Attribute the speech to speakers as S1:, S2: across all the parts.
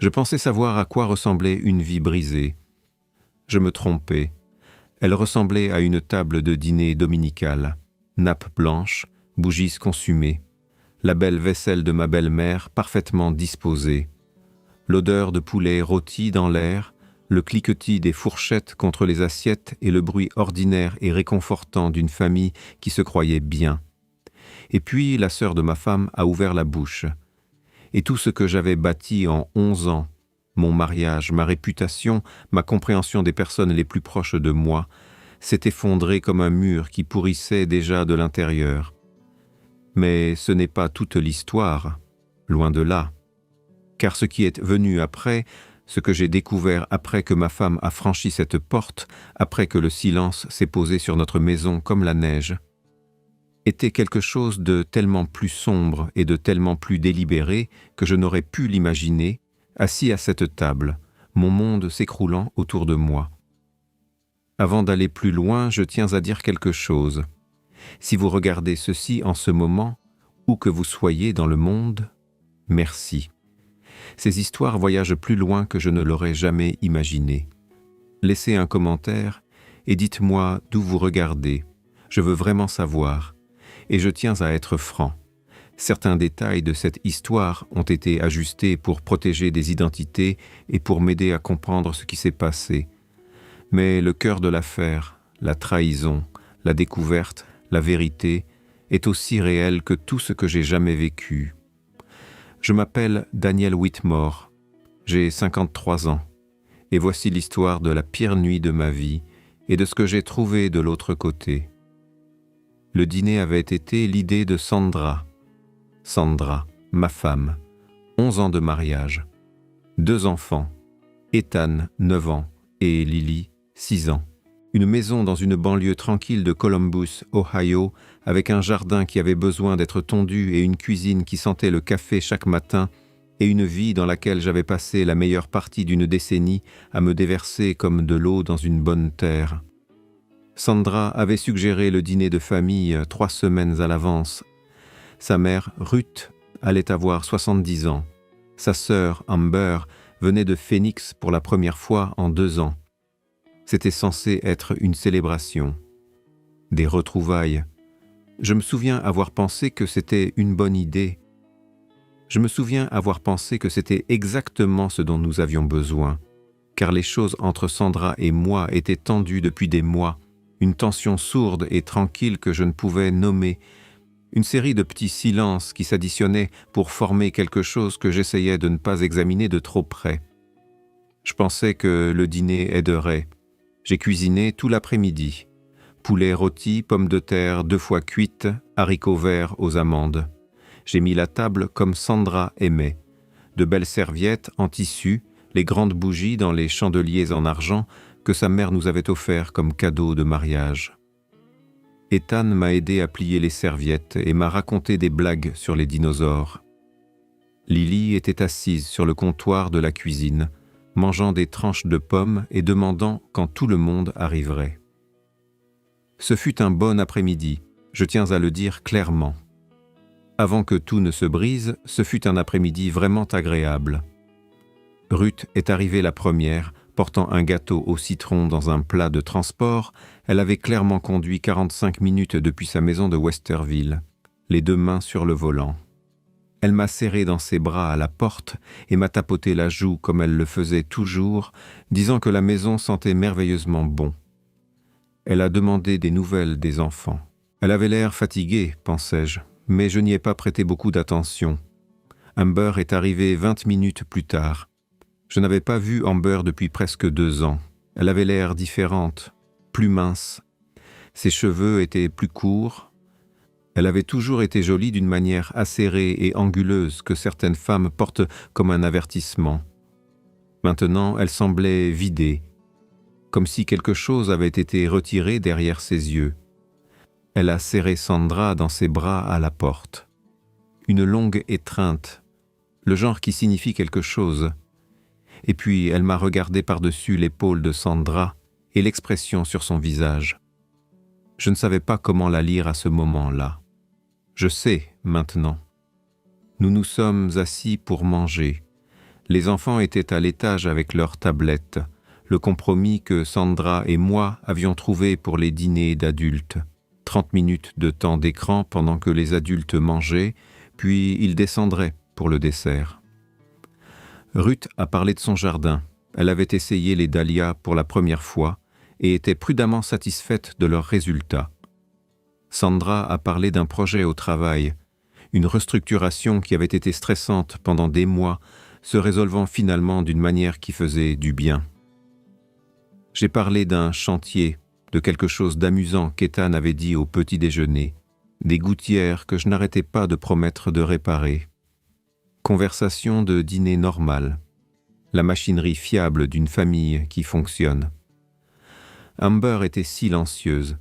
S1: Je pensais savoir à quoi ressemblait une vie brisée. Je me trompais. Elle ressemblait à une table de dîner dominicale. Nappe blanche, bougies consumées. La belle vaisselle de ma belle-mère parfaitement disposée. L'odeur de poulet rôti dans l'air, le cliquetis des fourchettes contre les assiettes et le bruit ordinaire et réconfortant d'une famille qui se croyait bien. Et puis la sœur de ma femme a ouvert la bouche. Et tout ce que j'avais bâti en 11 ans, mon mariage, ma réputation, ma compréhension des personnes les plus proches de moi, s'est effondré comme un mur qui pourrissait déjà de l'intérieur. Mais ce n'est pas toute l'histoire, loin de là. Car ce qui est venu après, ce que j'ai découvert après que ma femme a franchi cette porte, après que le silence s'est posé sur notre maison comme la neige, était quelque chose de tellement plus sombre et de tellement plus délibéré que je n'aurais pu l'imaginer, assis à cette table, mon monde s'écroulant autour de moi. Avant d'aller plus loin, je tiens à dire quelque chose. Si vous regardez ceci en ce moment, où que vous soyez dans le monde, merci. Ces histoires voyagent plus loin que je ne l'aurais jamais imaginé. Laissez un commentaire et dites-moi d'où vous regardez. Je veux vraiment savoir. Et je tiens à être franc. Certains détails de cette histoire ont été ajustés pour protéger des identités et pour m'aider à comprendre ce qui s'est passé. Mais le cœur de l'affaire, la trahison, la découverte, la vérité, est aussi réel que tout ce que j'ai jamais vécu. Je m'appelle Daniel Whitmore, j'ai 53 ans, et voici l'histoire de la pire nuit de ma vie et de ce que j'ai trouvé de l'autre côté. Le dîner avait été l'idée de Sandra. Sandra, ma femme, 11 ans de mariage, 2 enfants, Ethan, 9 ans, et Lily, 6 ans. Une maison dans une banlieue tranquille de Columbus, Ohio, avec un jardin qui avait besoin d'être tondu et une cuisine qui sentait le café chaque matin, et une vie dans laquelle j'avais passé la meilleure partie d'une décennie à me déverser comme de l'eau dans une bonne terre. Sandra avait suggéré le dîner de famille 3 semaines à l'avance. Sa mère, Ruth, allait avoir 70 ans. Sa sœur, Amber, venait de Phoenix pour la première fois en 2 ans. C'était censé être une célébration. Des retrouvailles. Je me souviens avoir pensé que c'était une bonne idée. Je me souviens avoir pensé que c'était exactement ce dont nous avions besoin, car les choses entre Sandra et moi étaient tendues depuis des mois, une tension sourde et tranquille que je ne pouvais nommer, une série de petits silences qui s'additionnaient pour former quelque chose que j'essayais de ne pas examiner de trop près. Je pensais que le dîner aiderait. J'ai cuisiné tout l'après-midi. Poulet rôti, pommes de terre 2 fois cuites, haricots verts aux amandes. J'ai mis la table comme Sandra aimait. De belles serviettes en tissu, les grandes bougies dans les chandeliers en argent que sa mère nous avait offert comme cadeau de mariage. Ethan m'a aidé à plier les serviettes et m'a raconté des blagues sur les dinosaures. Lily était assise sur le comptoir de la cuisine, mangeant des tranches de pommes et demandant quand tout le monde arriverait. Ce fut un bon après-midi, je tiens à le dire clairement. Avant que tout ne se brise, ce fut un après-midi vraiment agréable. Ruth est arrivée la première, portant un gâteau au citron dans un plat de transport. Elle avait clairement conduit 45 minutes depuis sa maison de Westerville, les 2 mains sur le volant. Elle m'a serré dans ses bras à la porte et m'a tapoté la joue comme elle le faisait toujours, disant que la maison sentait merveilleusement bon. Elle a demandé des nouvelles des enfants. Elle avait l'air fatiguée, pensais-je, mais je n'y ai pas prêté beaucoup d'attention. Amber est arrivée 20 minutes plus tard. Je n'avais pas vu Amber depuis presque 2 ans. Elle avait l'air différente, plus mince. Ses cheveux étaient plus courts. Elle avait toujours été jolie d'une manière acérée et anguleuse que certaines femmes portent comme un avertissement. Maintenant, elle semblait vidée, comme si quelque chose avait été retiré derrière ses yeux. Elle a serré Sandra dans ses bras à la porte. Une longue étreinte, le genre qui signifie quelque chose. Et puis elle m'a regardé par-dessus l'épaule de Sandra et l'expression sur son visage. Je ne savais pas comment la lire à ce moment-là. Je sais maintenant. Nous nous sommes assis pour manger. Les enfants étaient à l'étage avec leurs tablettes, le compromis que Sandra et moi avions trouvé pour les dîners d'adultes. 30 minutes de temps d'écran pendant que les adultes mangeaient, puis ils descendraient pour le dessert. Ruth a parlé de son jardin. Elle avait essayé les dahlias pour la première fois et était prudemment satisfaite de leurs résultats. Sandra a parlé d'un projet au travail, une restructuration qui avait été stressante pendant des mois, se résolvant finalement d'une manière qui faisait du bien. J'ai parlé d'un chantier, de quelque chose d'amusant qu'Ethan avait dit au petit déjeuner, des gouttières que je n'arrêtais pas de promettre de réparer. Conversation de dîner normal, la machinerie fiable d'une famille qui fonctionne. Amber était silencieuse.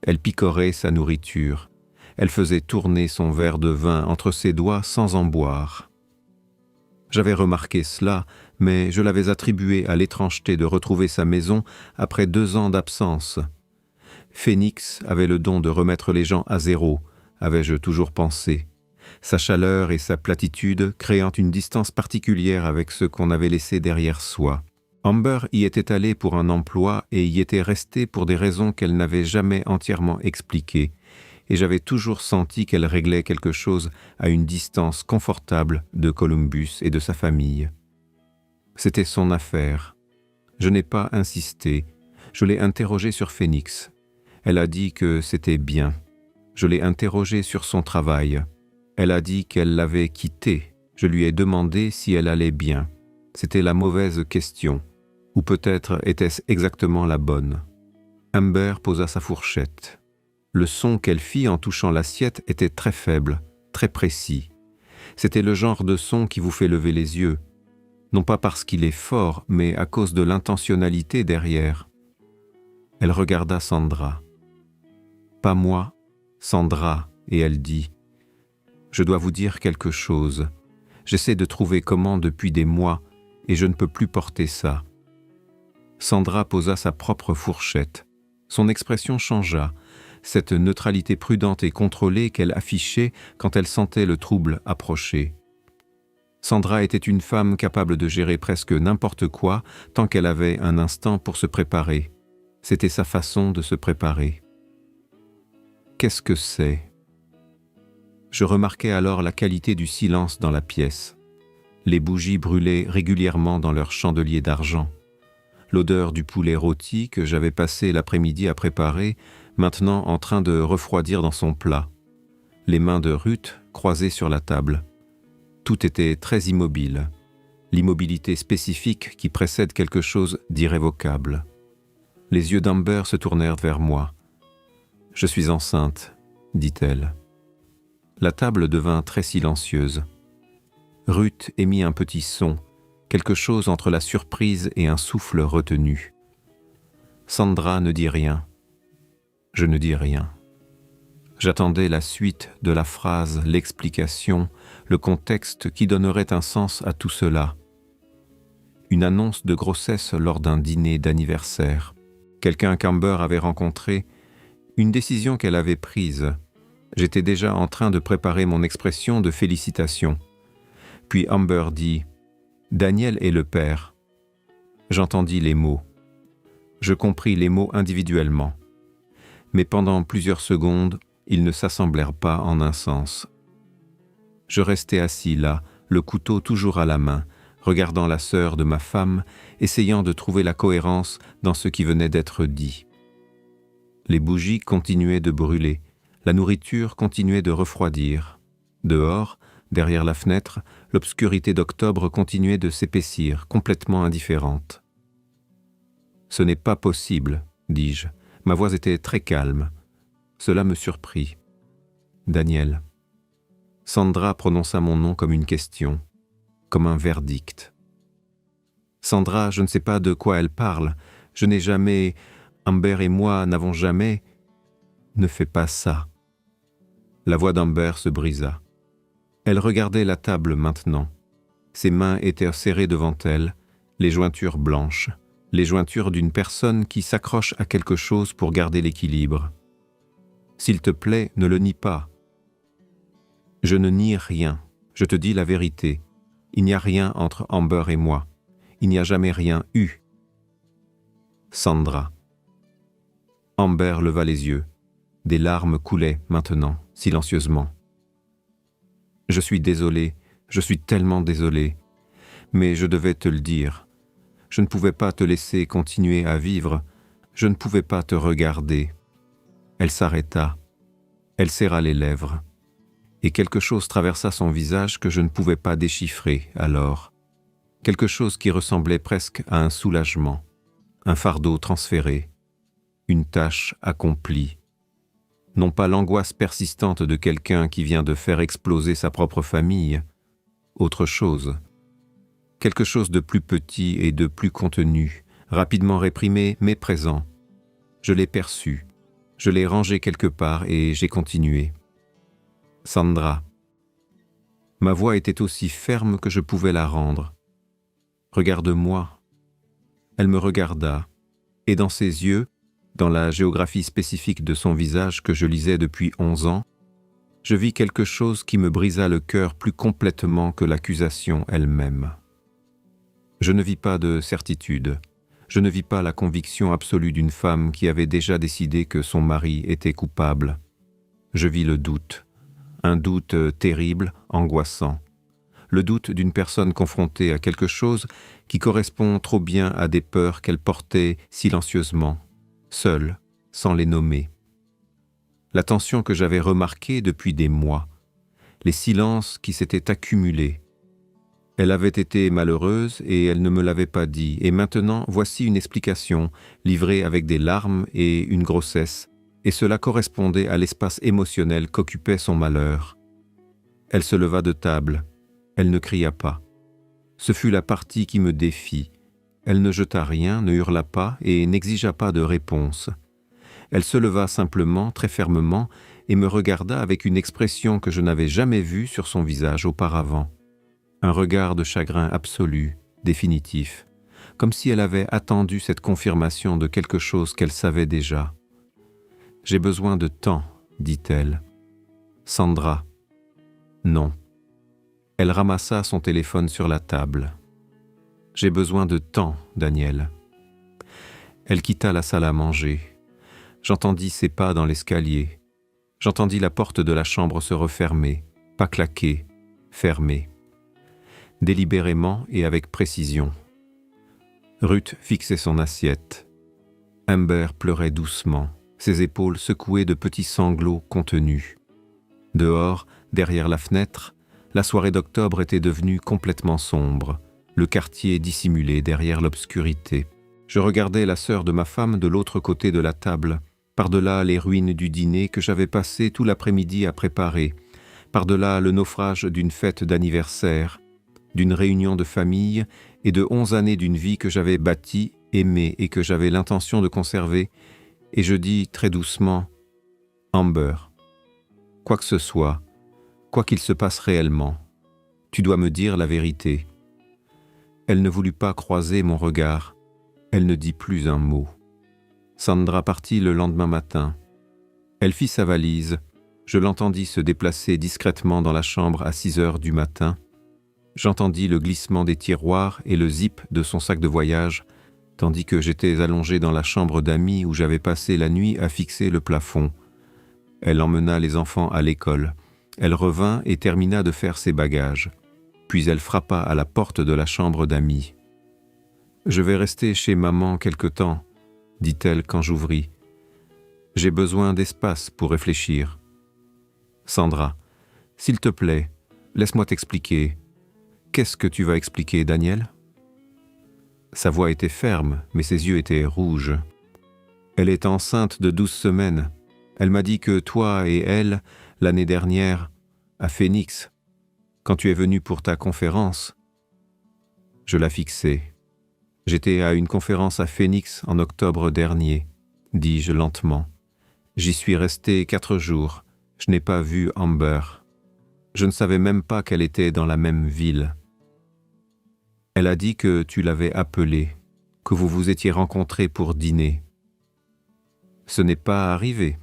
S1: Elle picorait sa nourriture. Elle faisait tourner son verre de vin entre ses doigts sans en boire. J'avais remarqué cela, mais je l'avais attribué à l'étrangeté de retrouver sa maison après 2 ans d'absence. Phoenix avait le don de remettre les gens à zéro, avais-je toujours pensé, sa chaleur et sa platitude créant une distance particulière avec ce qu'on avait laissé derrière soi. Amber y était allée pour un emploi et y était restée pour des raisons qu'elle n'avait jamais entièrement expliquées, et j'avais toujours senti qu'elle réglait quelque chose à une distance confortable de Columbus et de sa famille. C'était son affaire. Je n'ai pas insisté. Je l'ai interrogée sur Phoenix. Elle a dit que c'était bien. Je l'ai interrogée sur son travail. Elle a dit qu'elle l'avait quitté. Je lui ai demandé si elle allait bien. C'était la mauvaise question. Ou peut-être était-ce exactement la bonne. Amber posa sa fourchette. Le son qu'elle fit en touchant l'assiette était très faible, très précis. C'était le genre de son qui vous fait lever les yeux, non pas parce qu'il est fort, mais à cause de l'intentionnalité derrière. Elle regarda Sandra. Pas moi, Sandra, et elle dit « Je dois vous dire quelque chose. J'essaie de trouver comment depuis des mois, et je ne peux plus porter ça. » Sandra posa sa propre fourchette. Son expression changea, cette neutralité prudente et contrôlée qu'elle affichait quand elle sentait le trouble approcher. Sandra était une femme capable de gérer presque n'importe quoi tant qu'elle avait un instant pour se préparer. C'était sa façon de se préparer. Qu'est-ce que c'est ? Je remarquai alors la qualité du silence dans la pièce. Les bougies brûlaient régulièrement dans leurs chandeliers d'argent. L'odeur du poulet rôti que j'avais passé l'après-midi à préparer, maintenant en train de refroidir dans son plat. Les mains de Ruth croisées sur la table. Tout était très immobile. L'immobilité spécifique qui précède quelque chose d'irrévocable. Les yeux d'Amber se tournèrent vers moi. « Je suis enceinte », dit-elle. La table devint très silencieuse. Ruth émit un petit son, quelque chose entre la surprise et un souffle retenu. Sandra ne dit rien. Je ne dis rien. J'attendais la suite de la phrase, l'explication, le contexte qui donnerait un sens à tout cela. Une annonce de grossesse lors d'un dîner d'anniversaire. Quelqu'un qu'Amber avait rencontré, une décision qu'elle avait prise. J'étais déjà en train de préparer mon expression de félicitation. Puis Amber dit « Daniel est le père ». J'entendis les mots. Je compris les mots individuellement. Mais pendant plusieurs secondes, ils ne s'assemblèrent pas en un sens. Je restais assis là, le couteau toujours à la main, regardant la sœur de ma femme, essayant de trouver la cohérence dans ce qui venait d'être dit. Les bougies continuaient de brûler, la nourriture continuait de refroidir. Dehors, derrière la fenêtre, l'obscurité d'octobre continuait de s'épaissir, complètement indifférente. « Ce n'est pas possible, dis-je. Ma voix était très calme. Cela me surprit. Daniel. Sandra prononça mon nom comme une question, comme un verdict. Sandra, je ne sais pas de quoi elle parle. Je n'ai jamais... Amber et moi n'avons jamais... Ne fais pas ça. La voix d'Amber se brisa. Elle regardait la table maintenant. Ses mains étaient serrées devant elle, les jointures blanches, les jointures d'une personne qui s'accroche à quelque chose pour garder l'équilibre. S'il te plaît, ne le nie pas. Je ne nie rien, je te dis la vérité. Il n'y a rien entre Amber et moi. Il n'y a jamais rien eu. Sandra. Amber leva les yeux. Des larmes coulaient maintenant, silencieusement. Je suis désolé, je suis tellement désolé, mais je devais te le dire. Je ne pouvais pas te laisser continuer à vivre, je ne pouvais pas te regarder. Elle s'arrêta, elle serra les lèvres, et quelque chose traversa son visage que je ne pouvais pas déchiffrer alors. Quelque chose qui ressemblait presque à un soulagement, un fardeau transféré, une tâche accomplie. Non pas l'angoisse persistante de quelqu'un qui vient de faire exploser sa propre famille, autre chose. Quelque chose de plus petit et de plus contenu, rapidement réprimé mais présent. Je l'ai perçu, je l'ai rangé quelque part et j'ai continué. Sandra. Ma voix était aussi ferme que je pouvais la rendre. Regarde-moi. Elle me regarda, et dans ses yeux, dans la géographie spécifique de son visage que je lisais depuis 11 ans, je vis quelque chose qui me brisa le cœur plus complètement que l'accusation elle-même. Je ne vis pas de certitude, je ne vis pas la conviction absolue d'une femme qui avait déjà décidé que son mari était coupable. Je vis le doute, un doute terrible, angoissant. Le doute d'une personne confrontée à quelque chose qui correspond trop bien à des peurs qu'elle portait silencieusement, seule, sans les nommer. La tension que j'avais remarquée depuis des mois, les silences qui s'étaient accumulés. Elle avait été malheureuse et elle ne me l'avait pas dit, et maintenant voici une explication, livrée avec des larmes et une grossesse, et cela correspondait à l'espace émotionnel qu'occupait son malheur. Elle se leva de table. Elle ne cria pas. Ce fut la partie qui me défit. Elle ne jeta rien, ne hurla pas et n'exigea pas de réponse. Elle se leva simplement, très fermement, et me regarda avec une expression que je n'avais jamais vue sur son visage auparavant. Un regard de chagrin absolu, définitif, comme si elle avait attendu cette confirmation de quelque chose qu'elle savait déjà. « J'ai besoin de temps, dit-elle. »« Sandra. »« Non. » Elle ramassa son téléphone sur la table. « J'ai besoin de temps, Daniel. » Elle quitta la salle à manger. J'entendis ses pas dans l'escalier. J'entendis la porte de la chambre se refermer, pas claquer, fermer. Délibérément et avec précision. Ruth fixait son assiette. Amber pleurait doucement, ses épaules secouées de petits sanglots contenus. Dehors, derrière la fenêtre, la soirée d'octobre était devenue complètement sombre, le quartier dissimulé derrière l'obscurité. Je regardais la sœur de ma femme de l'autre côté de la table, par-delà les ruines du dîner que j'avais passé tout l'après-midi à préparer, par-delà le naufrage d'une fête d'anniversaire, d'une réunion de famille et de 11 années d'une vie que j'avais bâtie, aimée et que j'avais l'intention de conserver, et je dis très doucement « Amber, quoi que ce soit, quoi qu'il se passe réellement, tu dois me dire la vérité. » Elle ne voulut pas croiser mon regard, elle ne dit plus un mot. Sandra partit le lendemain matin. Elle fit sa valise, je l'entendis se déplacer discrètement dans la chambre à 6 heures du matin. J'entendis le glissement des tiroirs et le zip de son sac de voyage, tandis que j'étais allongé dans la chambre d'amis où j'avais passé la nuit à fixer le plafond. Elle emmena les enfants à l'école. Elle revint et termina de faire ses bagages. Puis elle frappa à la porte de la chambre d'amis. « Je vais rester chez maman quelque temps, » dit-elle quand j'ouvris. « J'ai besoin d'espace pour réfléchir. »« Sandra, s'il te plaît, laisse-moi t'expliquer. Qu'est-ce que tu vas expliquer, Daniel ?» Sa voix était ferme, mais ses yeux étaient rouges. « Elle est enceinte de 12 semaines. Elle m'a dit que toi et elle, l'année dernière, à Phoenix, quand tu es venu pour ta conférence. » Je la fixai. « J'étais à une conférence à Phoenix en octobre dernier, » dis-je lentement. « J'y suis resté 4 jours. Je n'ai pas vu Amber. Je ne savais même pas qu'elle était dans la même ville. Elle a dit que tu l'avais appelée, que vous vous étiez rencontrés pour dîner. Ce n'est pas arrivé. »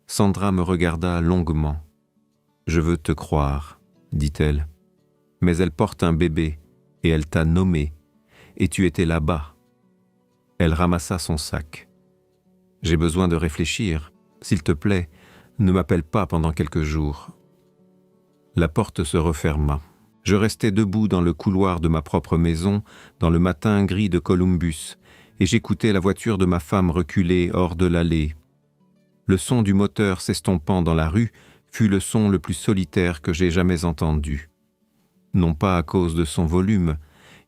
S1: Sandra me regarda longuement. « Je veux te croire, dit-elle. mais elle porte un bébé, et elle t'a nommé, et tu étais là-bas. » Elle ramassa son sac. « J'ai besoin de réfléchir. S'il te plaît, ne m'appelle pas pendant quelques jours. » La porte se referma. Je restai debout dans le couloir de ma propre maison, dans le matin gris de Columbus, et j'écoutais la voiture de ma femme reculer hors de l'allée. Le son du moteur s'estompant dans la rue fut le son le plus solitaire que j'ai jamais entendu. Non pas à cause de son volume,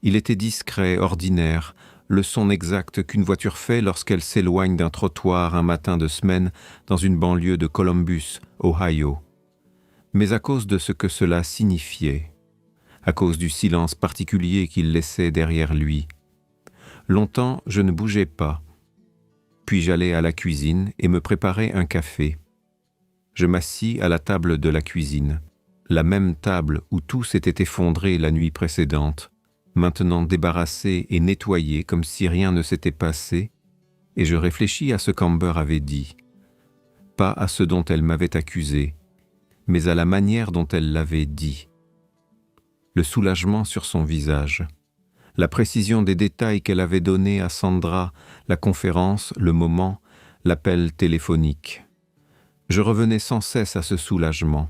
S1: il était discret, ordinaire, le son exact qu'une voiture fait lorsqu'elle s'éloigne d'un trottoir un matin de semaine dans une banlieue de Columbus, Ohio. Mais à cause de ce que cela signifiait, à cause du silence particulier qu'il laissait derrière lui. Longtemps, je ne bougeais pas. Puis j'allai à la cuisine et me préparai un café. Je m'assis à la table de la cuisine, la même table où tout s'était effondré la nuit précédente, maintenant débarrassé et nettoyé comme si rien ne s'était passé, et je réfléchis à ce qu'Amber avait dit, pas à ce dont elle m'avait accusé, mais à la manière dont elle l'avait dit. Le soulagement sur son visage, la précision des détails qu'elle avait donnés à Sandra, la conférence, le moment, l'appel téléphonique. Je revenais sans cesse à ce soulagement.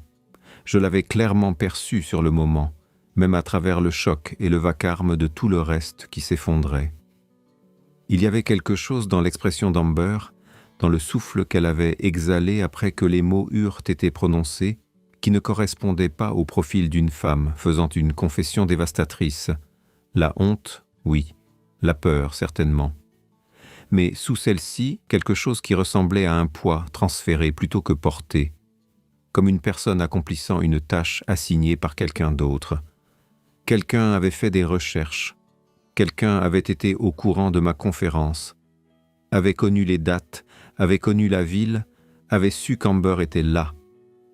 S1: Je l'avais clairement perçu sur le moment, même à travers le choc et le vacarme de tout le reste qui s'effondrait. Il y avait quelque chose dans l'expression d'Amber, dans le souffle qu'elle avait exhalé après que les mots eurent été prononcés, qui ne correspondait pas au profil d'une femme faisant une confession dévastatrice. La honte, oui, la peur, certainement. Mais sous celle-ci, quelque chose qui ressemblait à un poids transféré plutôt que porté, comme une personne accomplissant une tâche assignée par quelqu'un d'autre. Quelqu'un avait fait des recherches, quelqu'un avait été au courant de ma conférence, avait connu les dates, avait connu la ville, avait su qu'Amber était là,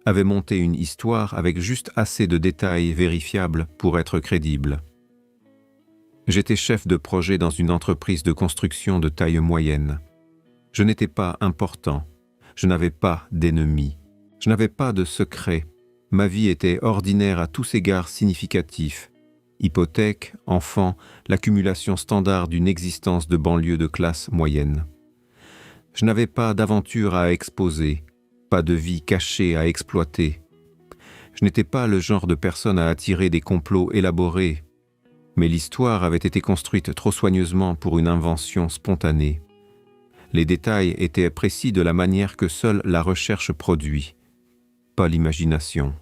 S1: avait monté une histoire avec juste assez de détails vérifiables pour être crédible. J'étais chef de projet dans une entreprise de construction de taille moyenne. Je n'étais pas important, je n'avais pas d'ennemis, je n'avais pas de secret. Ma vie était ordinaire à tous égards significatifs. Hypothèque, enfant, l'accumulation standard d'une existence de banlieue de classe moyenne. Je n'avais pas d'aventure à exposer, pas de vie cachée à exploiter. Je n'étais pas le genre de personne à attirer des complots élaborés, mais l'histoire avait été construite trop soigneusement pour une invention spontanée. Les détails étaient précis de la manière que seule la recherche produit, pas l'imagination.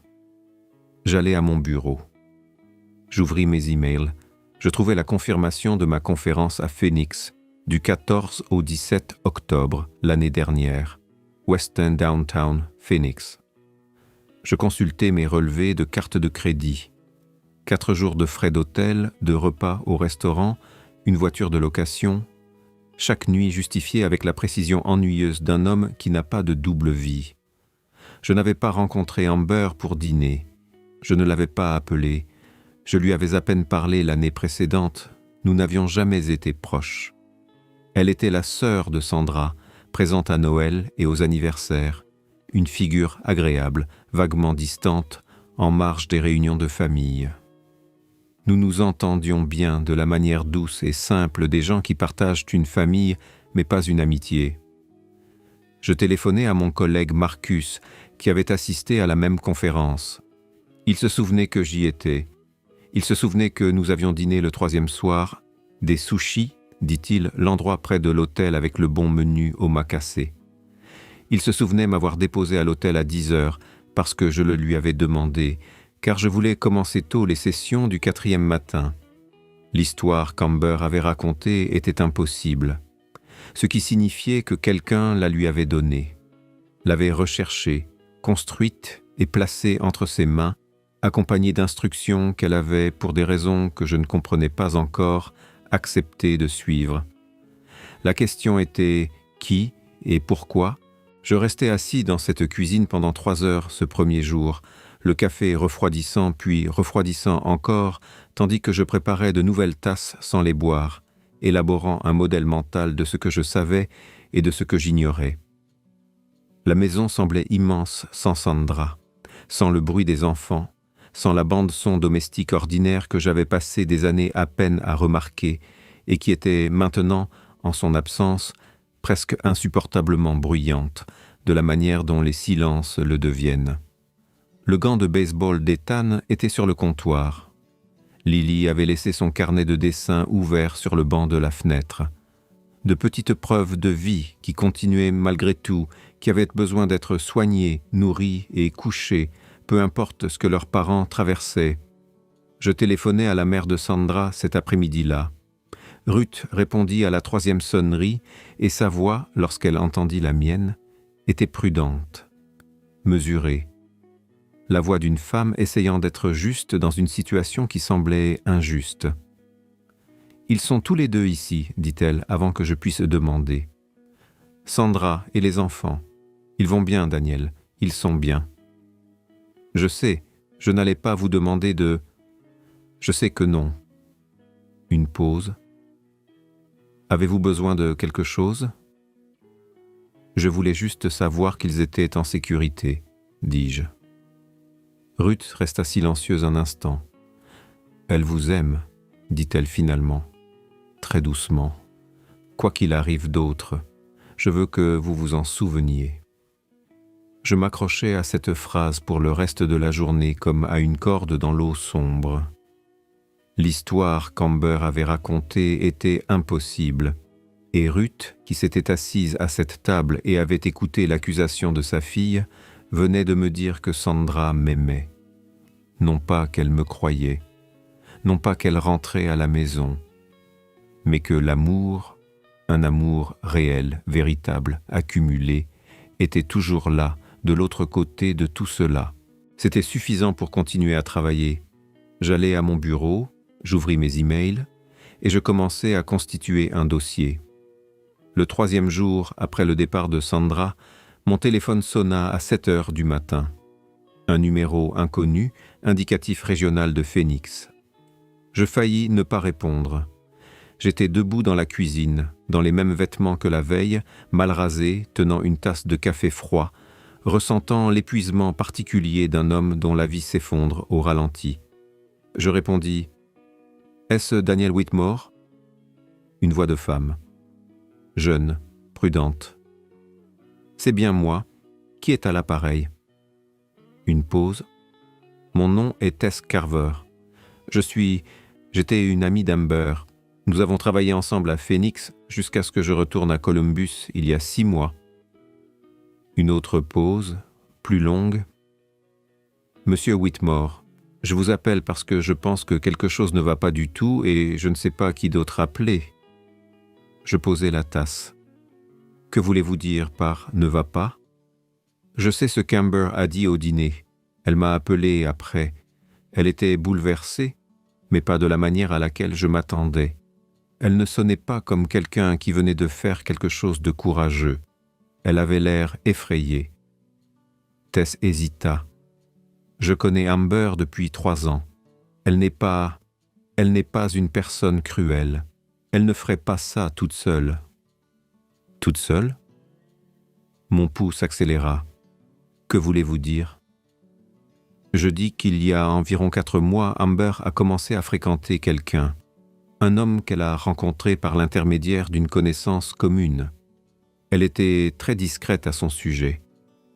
S1: J'allai à mon bureau. J'ouvris mes emails. Je trouvai la confirmation de ma conférence à Phoenix, du 14 au 17 octobre l'année dernière, Weston Downtown, Phoenix. Je consultai mes relevés de carte de crédit. 4 jours de frais d'hôtel, de repas au restaurant, une voiture de location, chaque nuit justifiée avec la précision ennuyeuse d'un homme qui n'a pas de double vie. Je n'avais pas rencontré Amber pour dîner. Je ne l'avais pas appelée. Je lui avais à peine parlé l'année précédente. Nous n'avions jamais été proches. Elle était la sœur de Sandra, présente à Noël et aux anniversaires. Une figure agréable, vaguement distante, en marge des réunions de famille. Nous nous entendions bien de la manière douce et simple des gens qui partagent une famille, mais pas une amitié. Je téléphonai à mon collègue Marcus, qui avait assisté à la même conférence. Il se souvenait que j'y étais. Il se souvenait que nous avions dîné le 3e soir, des sushis, dit-il, l'endroit près de l'hôtel avec le bon menu au macassé. Il se souvenait m'avoir déposé à l'hôtel à 10 heures, parce que je le lui avais demandé, car je voulais commencer tôt les sessions du 4e matin. L'histoire qu'Amber avait racontée était impossible, ce qui signifiait que quelqu'un la lui avait donnée, l'avait recherchée, construite et placée entre ses mains, accompagnée d'instructions qu'elle avait, pour des raisons que je ne comprenais pas encore, accepté de suivre. La question était qui et pourquoi. Je restai assis dans cette cuisine pendant 3 heures ce premier jour, le café refroidissant puis refroidissant encore, tandis que je préparais de nouvelles tasses sans les boire, élaborant un modèle mental de ce que je savais et de ce que j'ignorais. La maison semblait immense sans Sandra, sans le bruit des enfants, sans la bande-son domestique ordinaire que j'avais passé des années à peine à remarquer et qui était maintenant, en son absence, presque insupportablement bruyante, de la manière dont les silences le deviennent. Le gant de baseball d'Ethan était sur le comptoir. Lily avait laissé son carnet de dessin ouvert sur le banc de la fenêtre. De petites preuves de vie qui continuaient malgré tout, qui avaient besoin d'être soignées, nourries et couchées, peu importe ce que leurs parents traversaient. Je téléphonai à la mère de Sandra cet après-midi-là. Ruth répondit à la 3e sonnerie et sa voix, lorsqu'elle entendit la mienne, était prudente, mesurée. La voix d'une femme essayant d'être juste dans une situation qui semblait injuste. « Ils sont tous les deux ici, dit-elle, avant que je puisse demander. Sandra et les enfants. Ils vont bien, Daniel, ils sont bien. Je sais, je n'allais pas vous demander de... Je sais que non. » Une pause. « Avez-vous besoin de quelque chose ? » Je voulais juste savoir qu'ils étaient en sécurité, dis-je. Ruth resta silencieuse un instant. « Elle vous aime, dit-elle finalement, très doucement. Quoi qu'il arrive d'autre, je veux que vous vous en souveniez. » Je m'accrochais à cette phrase pour le reste de la journée comme à une corde dans l'eau sombre. L'histoire qu'Amber avait racontée était impossible, et Ruth, qui s'était assise à cette table et avait écouté l'accusation de sa fille, venait de me dire que Sandra m'aimait. Non pas qu'elle me croyait, non pas qu'elle rentrait à la maison, mais que l'amour, un amour réel, véritable, accumulé, était toujours là, de l'autre côté de tout cela. C'était suffisant pour continuer à travailler. J'allais à mon bureau, j'ouvris mes emails, et je commençais à constituer un dossier. Le 3e jour après le départ de Sandra, mon téléphone sonna à 7 heures du matin. Un numéro inconnu, indicatif régional de Phoenix. Je faillis ne pas répondre. J'étais debout dans la cuisine, dans les mêmes vêtements que la veille, mal rasé, tenant une tasse de café froid, ressentant l'épuisement particulier d'un homme dont la vie s'effondre au ralenti. Je répondis « Est-ce Daniel Whitmore ?» Une voix de femme. Jeune, prudente. « C'est bien moi. Qui est à l'appareil ?» Une pause. « Mon nom est Tess Carver. J'étais une amie d'Amber. Nous avons travaillé ensemble à Phoenix jusqu'à ce que je retourne à Columbus il y a 6 mois. » Une autre pause, plus longue. « Monsieur Whitmore, je vous appelle parce que je pense que quelque chose ne va pas du tout et je ne sais pas qui d'autre appeler. » Je posai la tasse. « Que voulez-vous dire par « ne va pas » ? Je sais ce qu'Amber a dit au dîner. Elle m'a appelé après. Elle était bouleversée, mais pas de la manière à laquelle je m'attendais. Elle ne sonnait pas comme quelqu'un qui venait de faire quelque chose de courageux. Elle avait l'air effrayée. Tess hésita. Je connais Amber depuis 3 ans. Elle n'est pas une personne cruelle. Elle ne ferait pas ça toute seule. Toute seule ? Mon pouls s'accéléra. Que voulez-vous dire ? Je dis qu'il y a environ 4 mois, Amber a commencé à fréquenter quelqu'un. Un homme qu'elle a rencontré par l'intermédiaire d'une connaissance commune. Elle était très discrète à son sujet.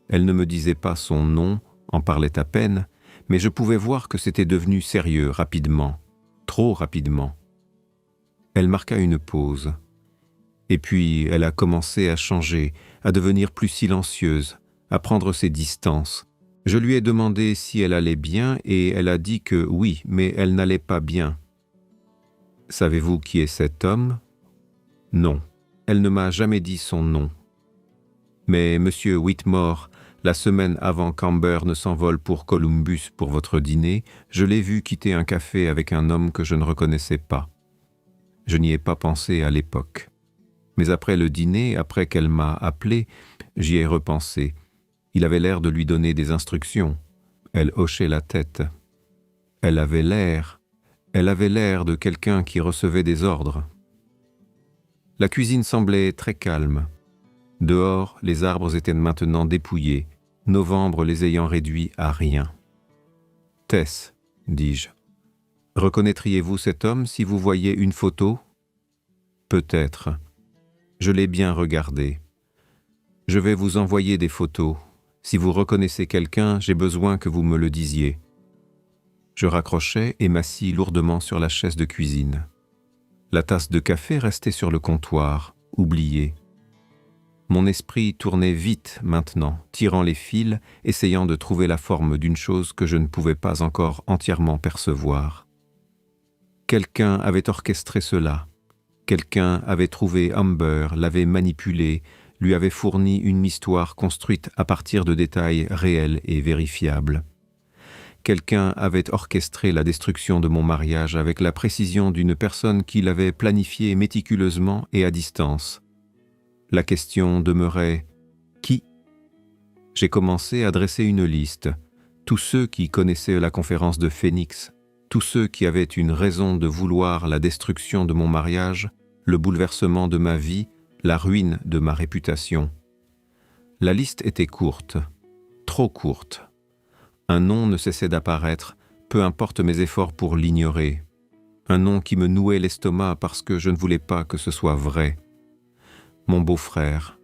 S1: Elle ne me disait pas son nom, en parlait à peine, mais je pouvais voir que c'était devenu sérieux rapidement, trop rapidement. Elle marqua une pause. Et puis elle a commencé à changer, à devenir plus silencieuse, à prendre ses distances. Je lui ai demandé si elle allait bien et elle a dit que oui, mais elle n'allait pas bien. Savez-vous qui est cet homme ? Non, elle ne m'a jamais dit son nom. Mais Monsieur Whitmore, la semaine avant qu'Amber ne s'envole pour Columbus pour votre dîner, je l'ai vu quitter un café avec un homme que je ne reconnaissais pas. Je n'y ai pas pensé à l'époque. Mais après le dîner, après qu'elle m'a appelé, j'y ai repensé. Il avait l'air de lui donner des instructions. Elle hochait la tête. Elle avait l'air de quelqu'un qui recevait des ordres. La cuisine semblait très calme. Dehors, les arbres étaient maintenant dépouillés, novembre les ayant réduits à rien. « Tess, dis-je. Reconnaîtriez-vous cet homme si vous voyiez une photo ? Peut-être. Je l'ai bien regardé. Je vais vous envoyer des photos. Si vous reconnaissez quelqu'un, j'ai besoin que vous me le disiez. Je raccrochai et m'assis lourdement sur la chaise de cuisine. La tasse de café restait sur le comptoir, oubliée. Mon esprit tournait vite maintenant, tirant les fils, essayant de trouver la forme d'une chose que je ne pouvais pas encore entièrement percevoir. Quelqu'un avait orchestré cela. Quelqu'un avait trouvé Amber, l'avait manipulé, lui avait fourni une histoire construite à partir de détails réels et vérifiables. Quelqu'un avait orchestré la destruction de mon mariage avec la précision d'une personne qui l'avait planifié méticuleusement et à distance. La question demeurait « Qui ?» J'ai commencé à dresser une liste. Tous ceux qui connaissaient la conférence de Phoenix, tous ceux qui avaient une raison de vouloir la destruction de mon mariage, le bouleversement de ma vie, la ruine de ma réputation. La liste était courte, trop courte. Un nom ne cessait d'apparaître, peu importe mes efforts pour l'ignorer. Un nom qui me nouait l'estomac parce que je ne voulais pas que ce soit vrai. Mon beau-frère,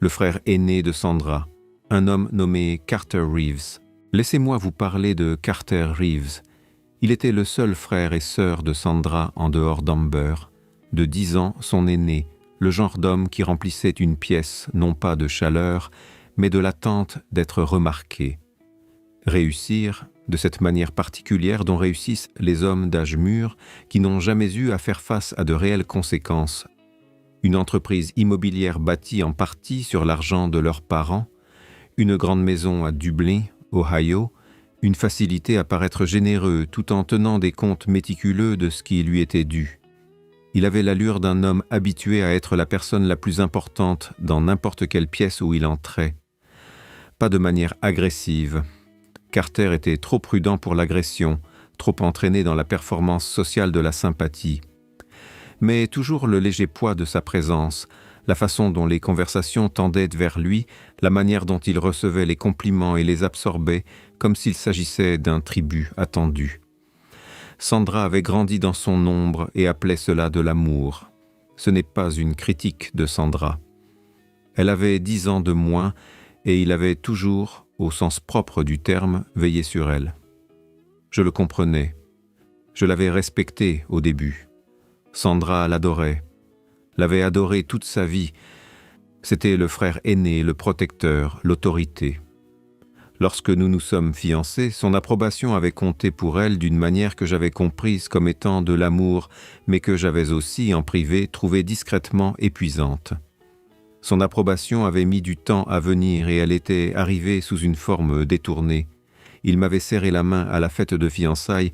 S1: le frère aîné de Sandra, un homme nommé Carter Reeves. Laissez-moi vous parler de Carter Reeves. Il était le seul frère et sœur de Sandra en dehors d'Amber. De 10 ans, son aîné, le genre d'homme qui remplissait une pièce non pas de chaleur, mais de l'attente d'être remarqué. Réussir, de cette manière particulière dont réussissent les hommes d'âge mûr qui n'ont jamais eu à faire face à de réelles conséquences. Une entreprise immobilière bâtie en partie sur l'argent de leurs parents, une grande maison à Dublin, Ohio, une facilité à paraître généreux tout en tenant des comptes méticuleux de ce qui lui était dû. Il avait l'allure d'un homme habitué à être la personne la plus importante dans n'importe quelle pièce où il entrait. Pas de manière agressive. Carter était trop prudent pour l'agression, trop entraîné dans la performance sociale de la sympathie. Mais toujours le léger poids de sa présence, la façon dont les conversations tendaient vers lui, la manière dont il recevait les compliments et les absorbait, comme s'il s'agissait d'un tribut attendu. Sandra avait grandi dans son ombre et appelait cela de l'amour. Ce n'est pas une critique de Sandra. Elle avait 10 ans de moins et il avait toujours, au sens propre du terme, veillé sur elle. Je le comprenais. Je l'avais respectée au début. Sandra l'adorait, l'avait adoré toute sa vie. C'était le frère aîné, le protecteur, l'autorité. Lorsque nous nous sommes fiancés, son approbation avait compté pour elle d'une manière que j'avais comprise comme étant de l'amour, mais que j'avais aussi, en privé, trouvée discrètement épuisante. Son approbation avait mis du temps à venir et elle était arrivée sous une forme détournée. Il m'avait serré la main à la fête de fiançailles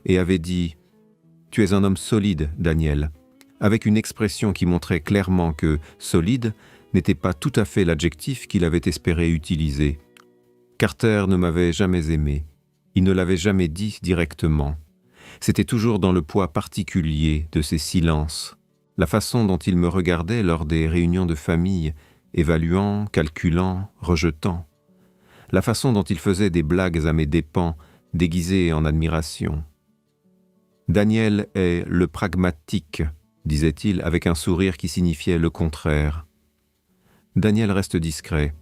S1: et avait dit « Tu es un homme solide, Daniel », avec une expression qui montrait clairement que « solide » n'était pas tout à fait l'adjectif qu'il avait espéré utiliser. Carter ne m'avait jamais aimé. Il ne l'avait jamais dit directement. C'était toujours dans le poids particulier de ses silences, la façon dont il me regardait lors des réunions de famille, évaluant, calculant, rejetant, la façon dont il faisait des blagues à mes dépens, déguisées en admiration. « Daniel est le pragmatique », disait-il avec un sourire qui signifiait le contraire. « Daniel reste discret,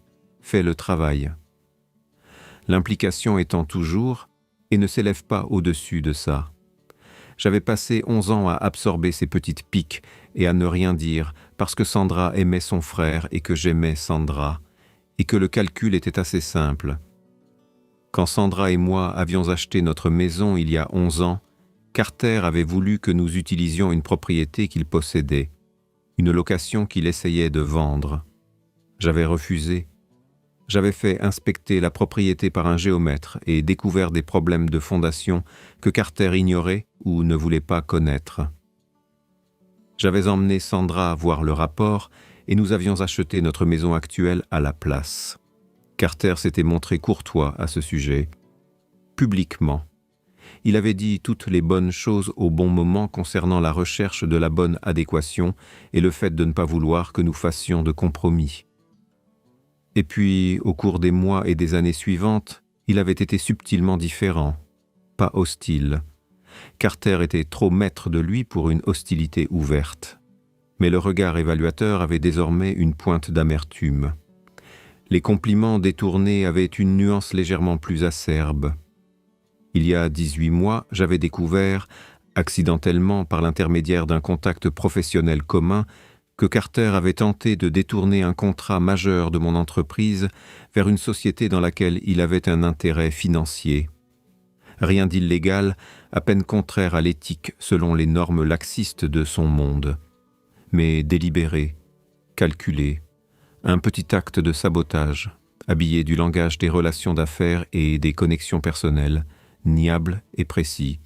S1: fait le travail. » L'implication étant toujours, et ne s'élève pas au-dessus de ça. J'avais passé 11 ans à absorber ces petites piques et à ne rien dire, parce que Sandra aimait son frère et que j'aimais Sandra, et que le calcul était assez simple. Quand Sandra et moi avions acheté notre maison il y a 11 ans, Carter avait voulu que nous utilisions une propriété qu'il possédait, une location qu'il essayait de vendre. J'avais refusé. J'avais fait inspecter la propriété par un géomètre et découvert des problèmes de fondation que Carter ignorait ou ne voulait pas connaître. J'avais emmené Sandra voir le rapport et nous avions acheté notre maison actuelle à la place. Carter s'était montré courtois à ce sujet, publiquement. Il avait dit toutes les bonnes choses au bon moment concernant la recherche de la bonne adéquation et le fait de ne pas vouloir que nous fassions de compromis. Et puis, au cours des mois et des années suivantes, il avait été subtilement différent. pas hostile. Carter était trop maître de lui pour une hostilité ouverte. Mais le regard évaluateur avait désormais une pointe d'amertume. Les compliments détournés avaient une nuance légèrement plus acerbe. Il y a 18 mois, j'avais découvert, accidentellement par l'intermédiaire d'un contact professionnel commun, que Carter avait tenté de détourner un contrat majeur de mon entreprise vers une société dans laquelle il avait un intérêt financier. Rien d'illégal, à peine contraire à l'éthique selon les normes laxistes de son monde, mais délibéré, calculé, un petit acte de sabotage, habillé du langage des relations d'affaires et des connexions personnelles, niable et précis.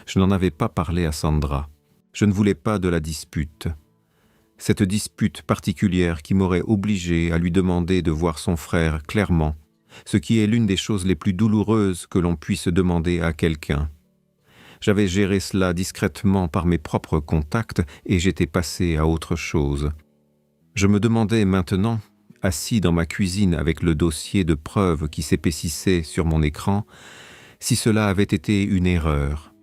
S1: Je n'en avais pas parlé à Sandra. Je ne voulais pas de la dispute. Cette dispute particulière qui m'aurait obligé à lui demander de voir son frère clairement, ce qui est l'une des choses les plus douloureuses que l'on puisse demander à quelqu'un. J'avais géré cela discrètement par mes propres contacts et j'étais passé à autre chose. Je me demandais maintenant, assis dans ma cuisine avec le dossier de preuves qui s'épaississait sur mon écran, si cela avait été une erreur,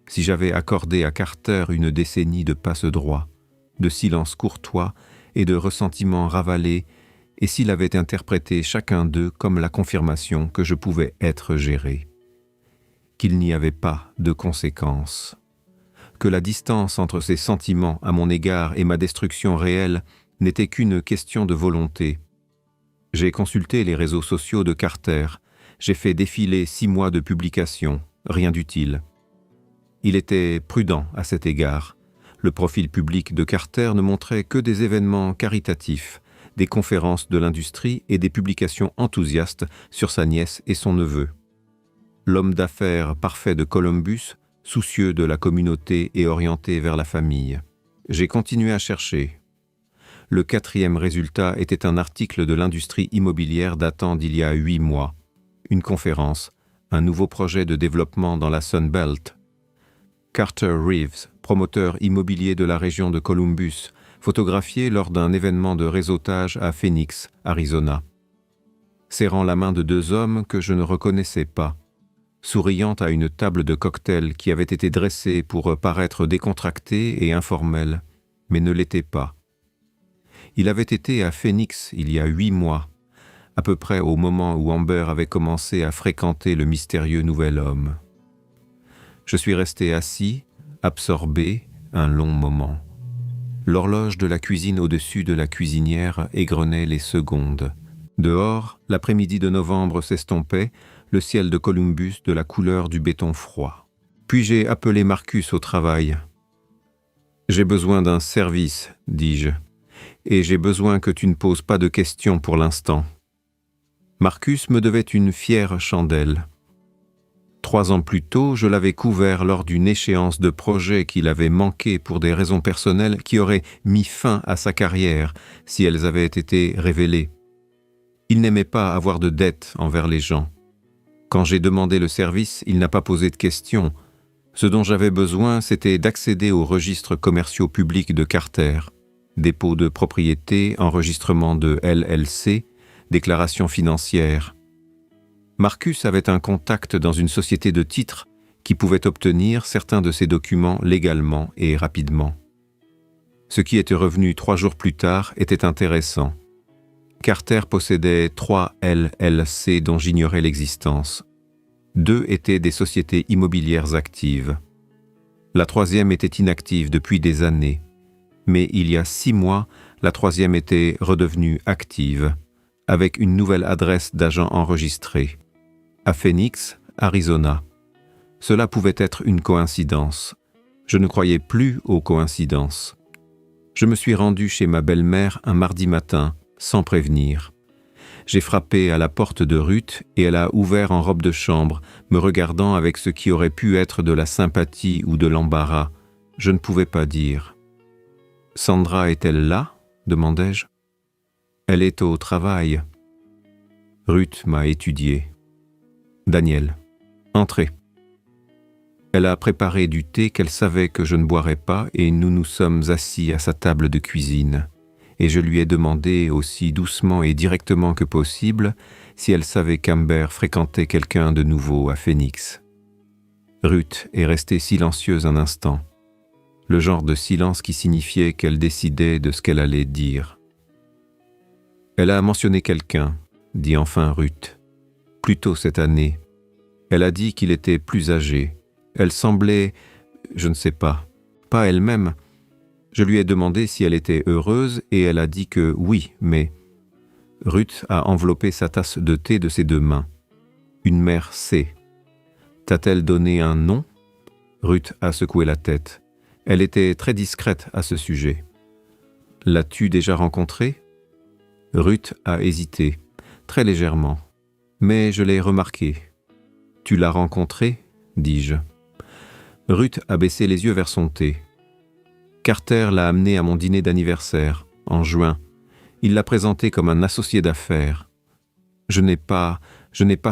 S1: si j'avais accordé à Carter une décennie de passe-droit, de silence courtois et de ressentiment ravalé, et s'il avait interprété chacun d'eux comme la confirmation que je pouvais être géré. Qu'il n'y avait pas de conséquences. Que la distance entre ses sentiments à mon égard et ma destruction réelle n'était qu'une question de volonté. J'ai consulté les réseaux sociaux de Carter. J'ai fait défiler 6 mois de publications, rien d'utile. Il était prudent à cet égard. Le profil public de Carter ne montrait que des événements caritatifs, des conférences de l'industrie et des publications enthousiastes sur sa nièce et son neveu. L'homme d'affaires parfait de Columbus, soucieux de la communauté et orienté vers la famille. J'ai continué à chercher. Le 4e résultat était un article de l'industrie immobilière datant d'il y a 8 mois. Une conférence, un nouveau projet de développement dans la Sun Belt. Carter Reeves, promoteur immobilier de la région de Columbus, photographié lors d'un événement de réseautage à Phoenix, Arizona. Serrant la main de 2 hommes que je ne reconnaissais pas, souriant à une table de cocktail qui avait été dressée pour paraître décontractée et informelle, mais ne l'était pas. Il avait été à Phoenix il y a 8 mois, à peu près au moment où Amber avait commencé à fréquenter le mystérieux nouvel homme. Je suis resté assis, absorbé, un long moment. L'horloge de la cuisine au-dessus de la cuisinière égrenait les secondes. Dehors, l'après-midi de novembre s'estompait, le ciel de Columbus de la couleur du béton froid. Puis j'ai appelé Marcus au travail. « J'ai besoin d'un service, dis-je, et j'ai besoin que tu ne poses pas de questions pour l'instant. » Marcus me devait une fière chandelle. 3 ans plus tôt, je l'avais couvert lors d'une échéance de projet qu'il avait manqué pour des raisons personnelles qui auraient mis fin à sa carrière si elles avaient été révélées. Il n'aimait pas avoir de dettes envers les gens. Quand j'ai demandé le service, il n'a pas posé de questions. Ce dont j'avais besoin, c'était d'accéder aux registres commerciaux publics de Carter, dépôt de propriété, enregistrement de LLC, déclaration financière. Marcus avait un contact dans une société de titres qui pouvait obtenir certains de ces documents légalement et rapidement. Ce qui était revenu 3 jours plus tard était intéressant. Carter possédait 3 LLC dont j'ignorais l'existence. 2 étaient des sociétés immobilières actives. La 3e était inactive depuis des années, mais il y a 6 mois, la 3e était redevenue active, avec une nouvelle adresse d'agent enregistré, à Phoenix, Arizona. Cela pouvait être une coïncidence. Je ne croyais plus aux coïncidences. Je me suis rendu chez ma belle-mère un mardi matin, sans prévenir. J'ai frappé à la porte de Ruth et elle a ouvert en robe de chambre, me regardant avec ce qui aurait pu être de la sympathie ou de l'embarras. Je ne pouvais pas dire. « Sandra est-elle là ?» demandai-je. « Elle est au travail. » Ruth m'a étudié. « Daniel, entrez. » Elle a préparé du thé qu'elle savait que je ne boirais pas et nous nous sommes assis à sa table de cuisine. Et je lui ai demandé aussi doucement et directement que possible si elle savait qu'Amber fréquentait quelqu'un de nouveau à Phoenix. Ruth est restée silencieuse un instant, le genre de silence qui signifiait qu'elle décidait de ce qu'elle allait dire. Elle a mentionné quelqu'un, dit enfin Ruth. Plus tôt cette année, elle a dit qu'il était plus âgé. Elle semblait, je ne sais pas elle-même. Je lui ai demandé si elle était heureuse et elle a dit que oui, mais... Ruth a enveloppé sa tasse de thé de ses deux mains. Une mère sait. T'a-t-elle donné un nom ? Ruth a secoué la tête. Elle était très discrète à ce sujet. L'as-tu déjà rencontrée ? Ruth a hésité, très légèrement. Mais je l'ai remarqué. Tu l'as rencontrée ? dis-je. Ruth a baissé les yeux vers son thé. Carter l'a amenée à mon dîner d'anniversaire, en juin. Il l'a présentée comme un associé d'affaires. Je n'ai pas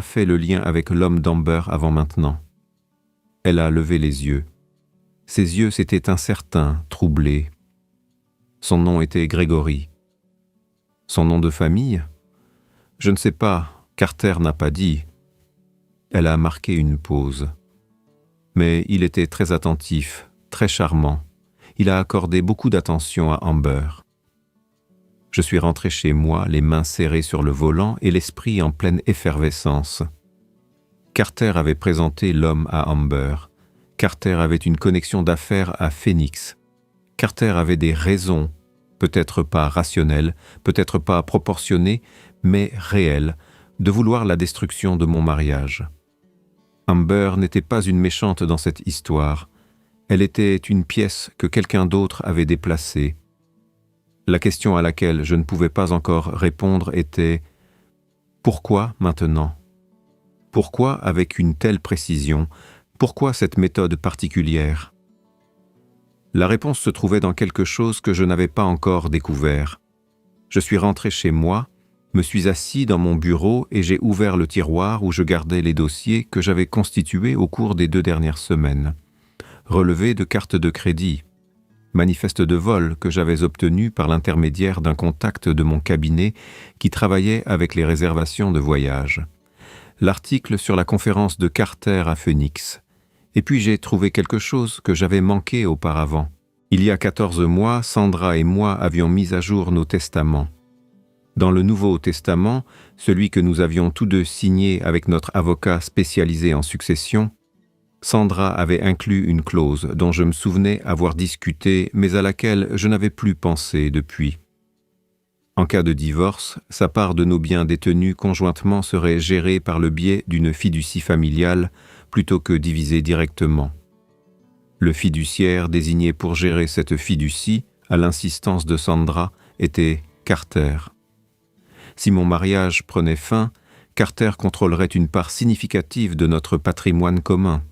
S1: fait le lien avec l'homme d'Amber avant maintenant. Elle a levé les yeux. Ses yeux s'étaient incertains, troublés. Son nom était Gregory. Son nom de famille ? Je ne sais pas, Carter n'a pas dit. Elle a marqué une pause. Mais il était très attentif, très charmant. Il a accordé beaucoup d'attention à Amber. Je suis rentré chez moi, les mains serrées sur le volant et l'esprit en pleine effervescence. Carter avait présenté l'homme à Amber. Carter avait une connexion d'affaires à Phoenix. Carter avait des raisons, peut-être pas rationnelles, peut-être pas proportionnées, mais réelles, de vouloir la destruction de mon mariage. Amber n'était pas une méchante dans cette histoire. Elle était une pièce que quelqu'un d'autre avait déplacée. La question à laquelle je ne pouvais pas encore répondre était « Pourquoi maintenant ? Pourquoi avec une telle précision ? Pourquoi cette méthode particulière ?» La réponse se trouvait dans quelque chose que je n'avais pas encore découvert. Je suis rentré chez moi, me suis assis dans mon bureau et j'ai ouvert le tiroir où je gardais les dossiers que j'avais constitués au cours des 2 dernières semaines. Relevés de cartes de crédit, manifeste de vol que j'avais obtenu par l'intermédiaire d'un contact de mon cabinet qui travaillait avec les réservations de voyage. L'article sur la conférence de Carter à Phoenix. Et puis j'ai trouvé quelque chose que j'avais manqué auparavant. Il y a 14 mois, Sandra et moi avions mis à jour nos testaments. Dans le Nouveau Testament, celui que nous avions tous deux signé avec notre avocat spécialisé en succession, Sandra avait inclus une clause dont je me souvenais avoir discuté, mais à laquelle je n'avais plus pensé depuis. En cas de divorce, sa part de nos biens détenus conjointement serait gérée par le biais d'une fiducie familiale plutôt que divisée directement. Le fiduciaire désigné pour gérer cette fiducie, à l'insistance de Sandra, était Carter. Si mon mariage prenait fin, Carter contrôlerait une part significative de notre patrimoine commun.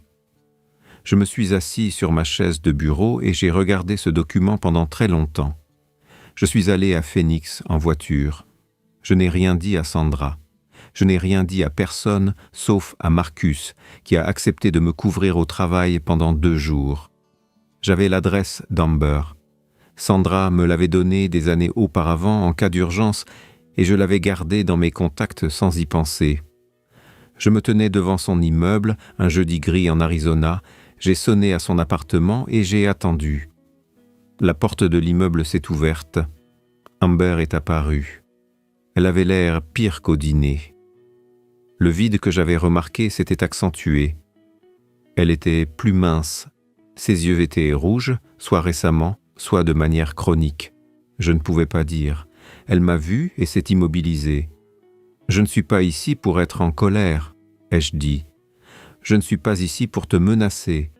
S1: Je me suis assis sur ma chaise de bureau et j'ai regardé ce document pendant très longtemps. Je suis allé à Phoenix en voiture. Je n'ai rien dit à Sandra. Je n'ai rien dit à personne, sauf à Marcus, qui a accepté de me couvrir au travail pendant 2 jours. J'avais l'adresse d'Amber. Sandra me l'avait donnée des années auparavant en cas d'urgence et je l'avais gardée dans mes contacts sans y penser. Je me tenais devant son immeuble, un jeudi gris en Arizona. J'ai sonné à son appartement et j'ai attendu. La porte de l'immeuble s'est ouverte. Amber est apparue. Elle avait l'air pire qu'au dîner. Le vide que j'avais remarqué s'était accentué. Elle était plus mince. Ses yeux étaient rouges, soit récemment, soit de manière chronique. Je ne pouvais pas dire. Elle m'a vu et s'est immobilisée. « Je ne suis pas ici pour être en colère », ai-je dit. « Je ne suis pas ici pour te menacer.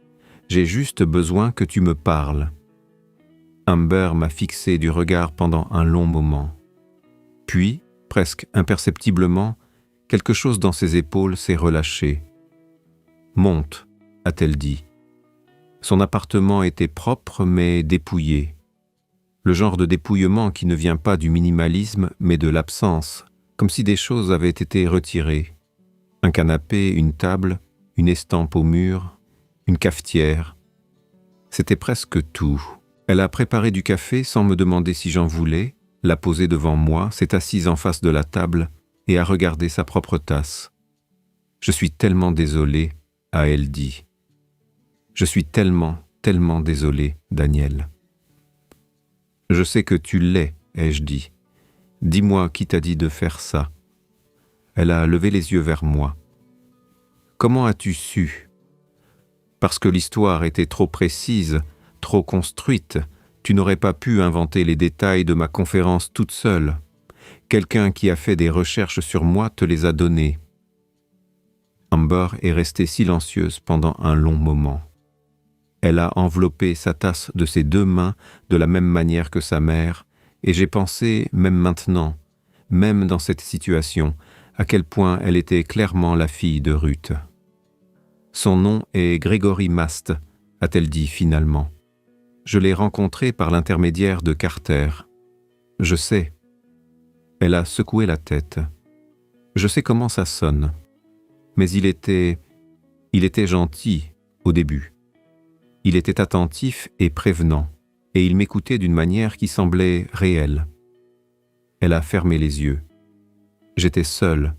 S1: J'ai juste besoin que tu me parles. » Amber m'a fixé du regard pendant un long moment. Puis, presque imperceptiblement, quelque chose dans ses épaules s'est relâché. « Monte », a-t-elle dit. Son appartement était propre mais dépouillé. Le genre de dépouillement qui ne vient pas du minimalisme mais de l'absence, comme si des choses avaient été retirées. Un canapé, une table, une estampe au mur, une cafetière. C'était presque tout. Elle a préparé du café sans me demander si j'en voulais, l'a posé devant moi, s'est assise en face de la table et a regardé sa propre tasse. « Je suis tellement désolée », a-elle dit. Je suis tellement, tellement désolé, Daniel. Je sais que tu l'es, ai-je dit. Dis-moi qui t'a dit de faire ça. Elle a levé les yeux vers moi. Comment as-tu su? Parce que l'histoire était trop précise, trop construite, tu n'aurais pas pu inventer les détails de ma conférence toute seule. Quelqu'un qui a fait des recherches sur moi te les a donnés. Amber est restée silencieuse pendant un long moment. Elle a enveloppé sa tasse de ses 2 mains de la même manière que sa mère, et j'ai pensé, même maintenant, même dans cette situation, à quel point elle était clairement la fille de Ruth. Son nom est Gregory Mast, a-t-elle dit finalement. Je l'ai rencontré par l'intermédiaire de Carter. Je sais. Elle a secoué la tête. Je sais comment ça sonne. Mais il était gentil au début. Il était attentif et prévenant, et il m'écoutait d'une manière qui semblait réelle. Elle a fermé les yeux. J'étais seul.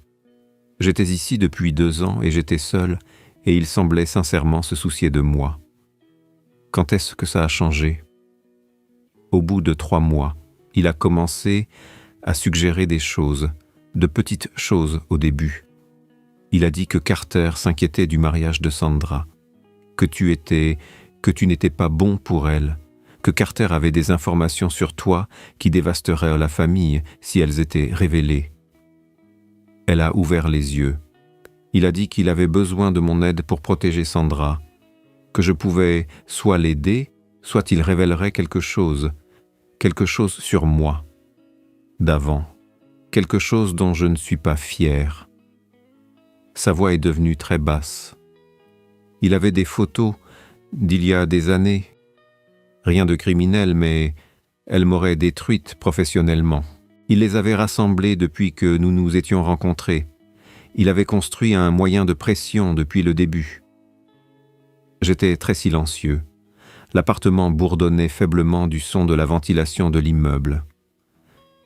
S1: J'étais ici depuis 2 ans et j'étais seul, et il semblait sincèrement se soucier de moi. Quand est-ce que ça a changé? Au bout de 3 mois, il a commencé à suggérer des choses, de petites choses au début. Il a dit que Carter s'inquiétait du mariage de Sandra, que tu n'étais pas bon pour elle, que Carter avait des informations sur toi qui dévasteraient la famille si elles étaient révélées. Elle a ouvert les yeux. Il a dit qu'il avait besoin de mon aide pour protéger Sandra, que je pouvais soit l'aider, soit il révélerait quelque chose sur moi, d'avant, quelque chose dont je ne suis pas fier. Sa voix est devenue très basse. Il avait des photos d'il y a des années. Rien de criminel, mais elles m'auraient détruite professionnellement. Il les avait rassemblées depuis que nous nous étions rencontrés. Il avait construit un moyen de pression depuis le début. J'étais très silencieux. L'appartement bourdonnait faiblement du son de la ventilation de l'immeuble.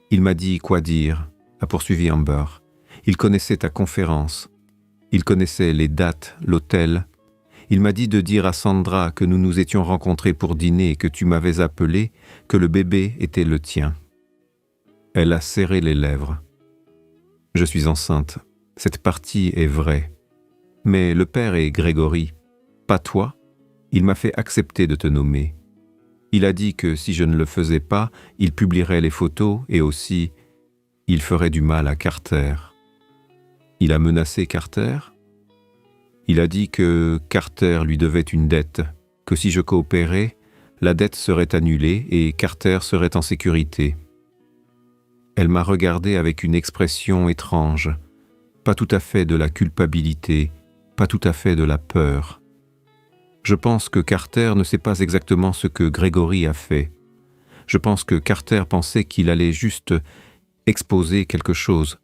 S1: Il m'a dit quoi dire, a poursuivi Amber. Il connaissait ta conférence. Il connaissait les dates, l'hôtel. Il m'a dit de dire à Sandra que nous nous étions rencontrés pour dîner et que tu m'avais appelé, que le bébé était le tien. Elle a serré les lèvres. Je suis enceinte. Cette partie est vraie. Mais le père est Grégory. Pas toi. Il m'a fait accepter de te nommer. Il a dit que si je ne le faisais pas, il publierait les photos et aussi, il ferait du mal à Carter. Il a menacé Carter. Il a dit que Carter lui devait une dette, que si je coopérais, la dette serait annulée et Carter serait en sécurité. Elle m'a regardé avec une expression étrange, pas tout à fait de la culpabilité, pas tout à fait de la peur. Je pense que Carter ne sait pas exactement ce que Grégory a fait. Je pense que Carter pensait qu'il allait juste exposer quelque chose,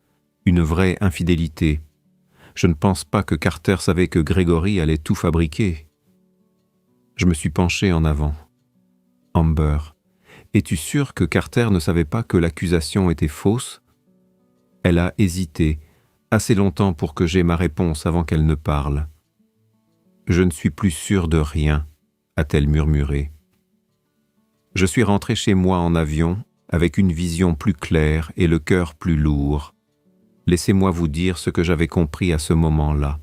S1: une vraie infidélité. Je ne pense pas que Carter savait que Grégory allait tout fabriquer. Je me suis penché en avant. Amber, es-tu sûre que Carter ne savait pas que l'accusation était fausse? Elle a hésité, assez longtemps pour que j'aie ma réponse avant qu'elle ne parle. Je ne suis plus sûre de rien, a-t-elle murmuré. Je suis rentré chez moi en avion avec une vision plus claire et le cœur plus lourd. Laissez-moi vous dire ce que j'avais compris à ce moment-là.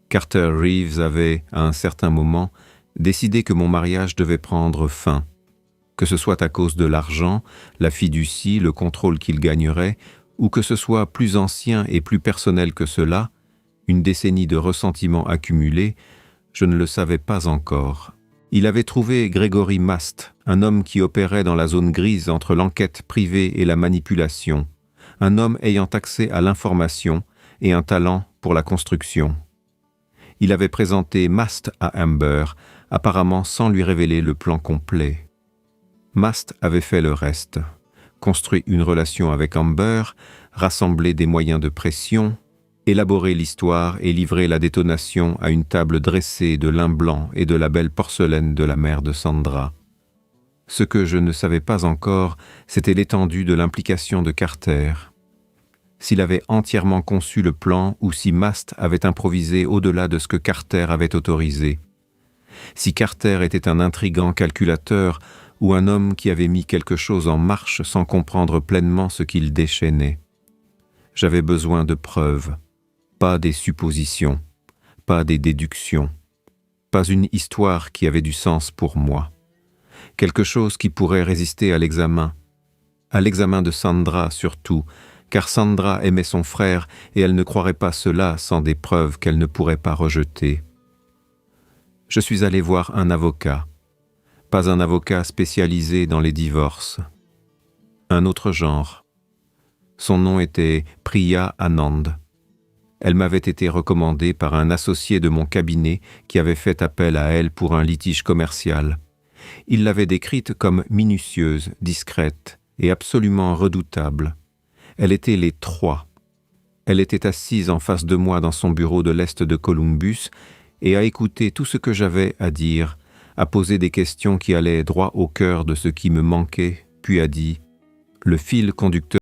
S1: Carter Reeves avait, à un certain moment, décidé que mon mariage devait prendre fin, que ce soit à cause de l'argent, la fiducie, le contrôle qu'il gagnerait, ou que ce soit plus ancien et plus personnel que cela, une décennie de ressentiment accumulé, je ne le savais pas encore. Il avait trouvé Gregory Mast, un homme qui opérait dans la zone grise entre l'enquête privée et la manipulation, un homme ayant accès à l'information et un talent pour la construction. Il avait présenté Mast à Amber, apparemment sans lui révéler le plan complet. Mast avait fait le reste, construit une relation avec Amber, rassemblé des moyens de pression, élaborer l'histoire et livrer la détonation à une table dressée de lin blanc et de la belle porcelaine de la mère de Sandra. Ce que je ne savais pas encore, c'était l'étendue de l'implication de Carter. S'il avait entièrement conçu le plan ou si Mast avait improvisé au-delà de ce que Carter avait autorisé. Si Carter était un intrigant calculateur ou un homme qui avait mis quelque chose en marche sans comprendre pleinement ce qu'il déchaînait. J'avais besoin de preuves, pas des suppositions, pas des déductions, pas une histoire qui avait du sens pour moi. Quelque chose qui pourrait résister à l'examen de Sandra surtout, car Sandra aimait son frère et elle ne croirait pas cela sans des preuves qu'elle ne pourrait pas rejeter. Je suis allé voir un avocat, pas un avocat spécialisé dans les divorces, un autre genre. Son nom était Priya Anand. Elle m'avait été recommandée par un associé de mon cabinet qui avait fait appel à elle pour un litige commercial. Il l'avait décrite comme minutieuse, discrète et absolument redoutable. Elle était les trois. Elle était assise en face de moi dans son bureau de l'Est de Columbus et a écouté tout ce que j'avais à dire, a posé des questions qui allaient droit au cœur de ce qui me manquait, puis a dit « Le fil conducteur »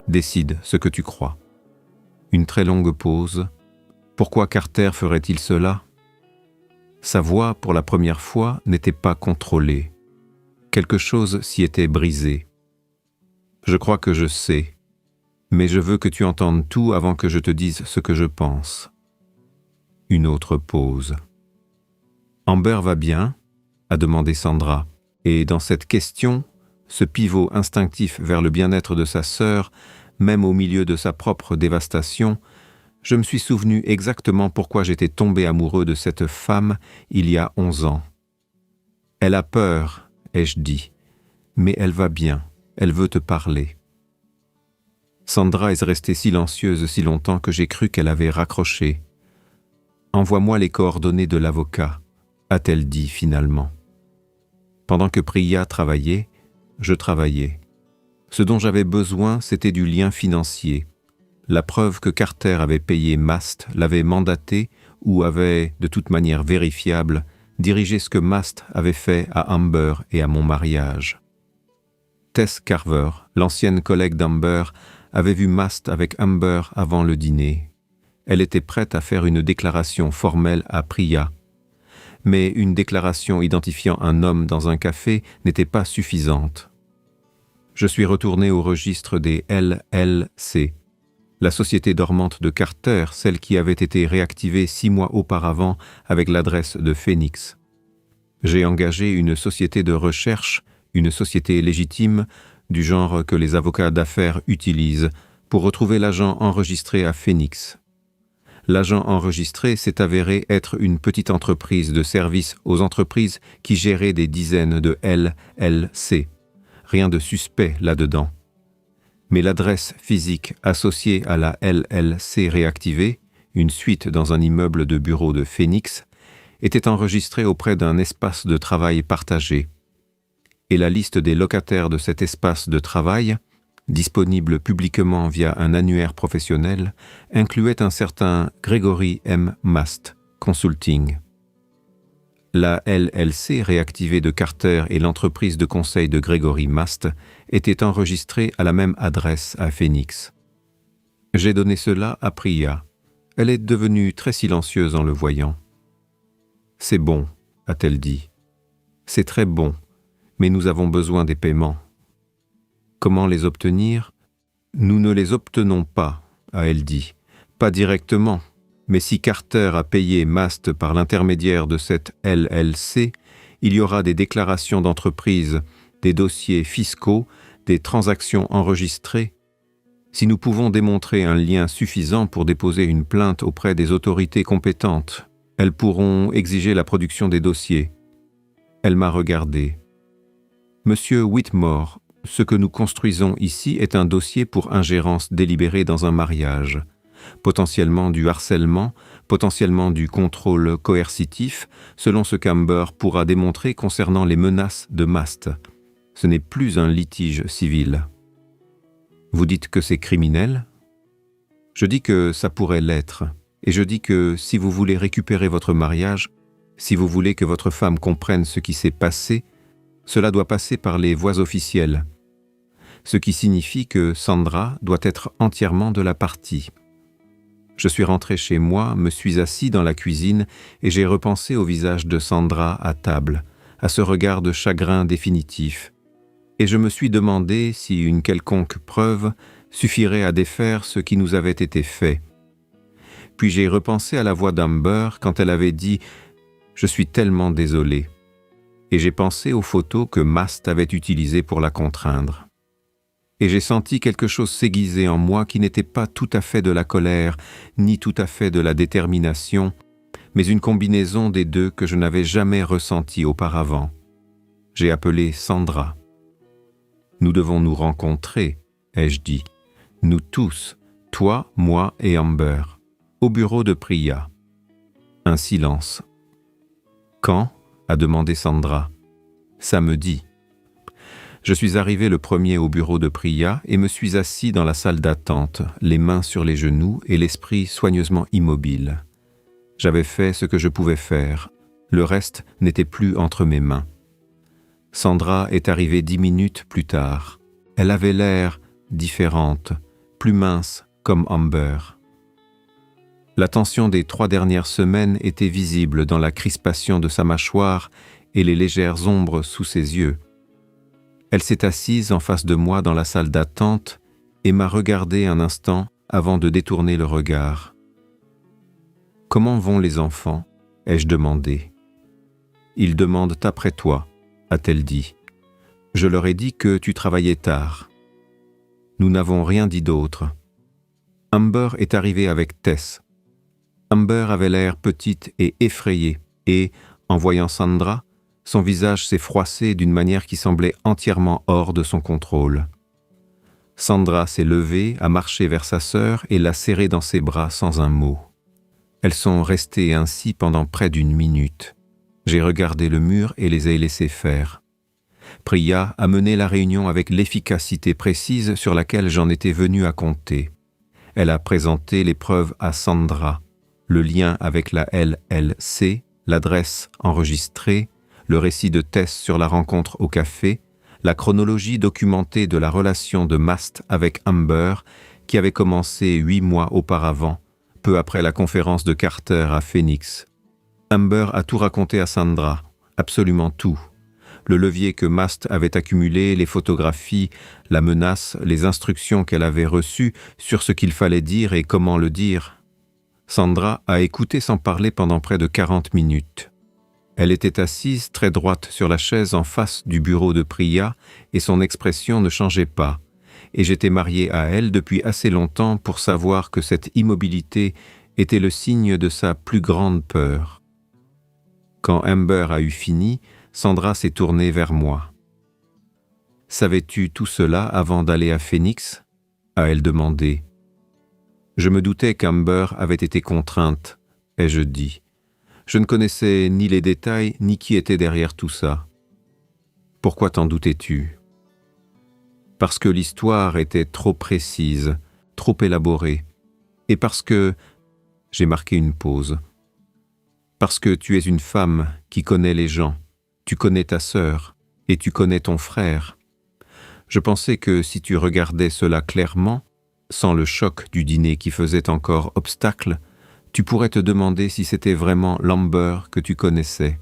S1: Décide ce que tu crois. Une très longue pause. Pourquoi Carter ferait-il cela? Sa voix, pour la première fois, n'était pas contrôlée. Quelque chose s'y était brisé. Je crois que je sais, mais je veux que tu entendes tout avant que je te dise ce que je pense. Une autre pause. Amber va bien? A demandé Sandra, et dans cette question, ce pivot instinctif vers le bien-être de sa sœur, même au milieu de sa propre dévastation, je me suis souvenu exactement pourquoi j'étais tombé amoureux de cette femme il y a 11 ans. Elle a peur, ai-je dit, mais elle va bien, elle veut te parler. Sandra est restée silencieuse si longtemps que j'ai cru qu'elle avait raccroché. « Envoie-moi les coordonnées de l'avocat », a-t-elle dit finalement. Pendant que Priya travaillait, je travaillais. Ce dont j'avais besoin, c'était du lien financier. La preuve que Carter avait payé Mast, l'avait mandaté ou avait, de toute manière vérifiable, dirigé ce que Mast avait fait à Amber et à mon mariage. Tess Carver, l'ancienne collègue d'Amber, avait vu Mast avec Amber avant le dîner. Elle était prête à faire une déclaration formelle à Priya. Mais une déclaration identifiant un homme dans un café n'était pas suffisante. Je suis retourné au registre des LLC. La société dormante de Carter, celle qui avait été réactivée 6 mois auparavant avec l'adresse de Phoenix. J'ai engagé une société de recherche, une société légitime, du genre que les avocats d'affaires utilisent, pour retrouver l'agent enregistré à Phoenix. L'agent enregistré s'est avéré être une petite entreprise de service aux entreprises qui gérait des dizaines de LLC. Rien de suspect là-dedans. Mais l'adresse physique associée à la LLC réactivée, une suite dans un immeuble de bureau de Phoenix, était enregistrée auprès d'un espace de travail partagé. Et la liste des locataires de cet espace de travail, disponible publiquement via un annuaire professionnel, incluait un certain Gregory M. Mast, Consulting. La LLC réactivée de Carter et l'entreprise de conseil de Gregory Mast étaient enregistrées à la même adresse à Phoenix. J'ai donné cela à Priya. Elle est devenue très silencieuse en le voyant. « C'est bon, a-t-elle dit. C'est très bon, mais nous avons besoin des paiements. Comment les obtenir ? Nous ne les obtenons pas, a-elle dit. Pas directement. Mais si Carter a payé Mast par l'intermédiaire de cette LLC, il y aura des déclarations d'entreprise, des dossiers fiscaux, des transactions enregistrées. Si nous pouvons démontrer un lien suffisant pour déposer une plainte auprès des autorités compétentes, elles pourront exiger la production des dossiers. Elle m'a regardé. Monsieur Whitmore, ce que nous construisons ici est un dossier pour ingérence délibérée dans un mariage. Potentiellement du harcèlement, potentiellement du contrôle coercitif, selon ce qu'Amber pourra démontrer concernant les menaces de Mast. Ce n'est plus un litige civil. Vous dites que c'est criminel ? Je dis que ça pourrait l'être, et je dis que si vous voulez récupérer votre mariage, si vous voulez que votre femme comprenne ce qui s'est passé, cela doit passer par les voies officielles, ce qui signifie que Sandra doit être entièrement de la partie. Je suis rentré chez moi, me suis assis dans la cuisine et j'ai repensé au visage de Sandra à table, à ce regard de chagrin définitif. Et je me suis demandé si une quelconque preuve suffirait à défaire ce qui nous avait été fait. Puis j'ai repensé à la voix d'Amber quand elle avait dit « Je suis tellement désolé ». Et j'ai pensé aux photos que Mast avait utilisées pour la contraindre. Et j'ai senti quelque chose s'aiguiser en moi qui n'était pas tout à fait de la colère, ni tout à fait de la détermination, mais une combinaison des deux que je n'avais jamais ressentie auparavant. J'ai appelé Sandra. « Nous devons nous rencontrer, » ai-je dit. « Nous tous, toi, moi et Amber, au bureau de Priya. » Un silence. « Quand ?» a demandé Sandra. « Samedi. » Je suis arrivé le premier au bureau de Priya et me suis assis dans la salle d'attente, les mains sur les genoux et l'esprit soigneusement immobile. J'avais fait ce que je pouvais faire. Le reste n'était plus entre mes mains. Sandra est arrivée 10 minutes plus tard. Elle avait l'air différente, plus mince comme Amber. La tension des 3 dernières semaines était visible dans la crispation de sa mâchoire et les légères ombres sous ses yeux. Elle s'est assise en face de moi dans la salle d'attente et m'a regardé un instant avant de détourner le regard. « Comment vont les enfants ?» ai-je demandé. « Ils demandent après toi », a-t-elle dit. « Je leur ai dit que tu travaillais tard. » Nous n'avons rien dit d'autre. Amber est arrivée avec Tess. Amber avait l'air petite et effrayée et, en voyant Sandra, son visage s'est froissé d'une manière qui semblait entièrement hors de son contrôle. Sandra s'est levée, a marché vers sa sœur et l'a serrée dans ses bras sans un mot. Elles sont restées ainsi pendant près d'1 minute. J'ai regardé le mur et les ai laissées faire. Priya a mené la réunion avec l'efficacité précise sur laquelle j'en étais venu à compter. Elle a présenté les preuves à Sandra, le lien avec la LLC, l'adresse enregistrée, le récit de Tess sur la rencontre au café, la chronologie documentée de la relation de Mast avec Amber qui avait commencé 8 mois auparavant, peu après la conférence de Carter à Phoenix. Amber a tout raconté à Sandra, absolument tout. le levier que Mast avait accumulé, les photographies, la menace, les instructions qu'elle avait reçues sur ce qu'il fallait dire et comment le dire. Sandra a écouté sans parler pendant près de 40 minutes. Elle était assise très droite sur la chaise en face du bureau de Priya et son expression ne changeait pas. Et j'étais marié à elle depuis assez longtemps pour savoir que cette immobilité était le signe de sa plus grande peur. Quand Amber a eu fini, Sandra s'est tournée vers moi. « Savais-tu tout cela avant d'aller à Phoenix ?» a-elle demandé. Je me doutais qu'Amber avait été contrainte, ai-je dit. Je ne connaissais ni les détails, ni qui était derrière tout ça. Pourquoi t'en doutais-tu ? Parce que l'histoire était trop précise, trop élaborée, et parce que... J'ai marqué une pause. Parce que tu es une femme qui connaît les gens, tu connais ta sœur, et tu connais ton frère. Je pensais que si tu regardais cela clairement, sans le choc du dîner qui faisait encore obstacle, tu pourrais te demander si c'était vraiment l'Amber que tu connaissais.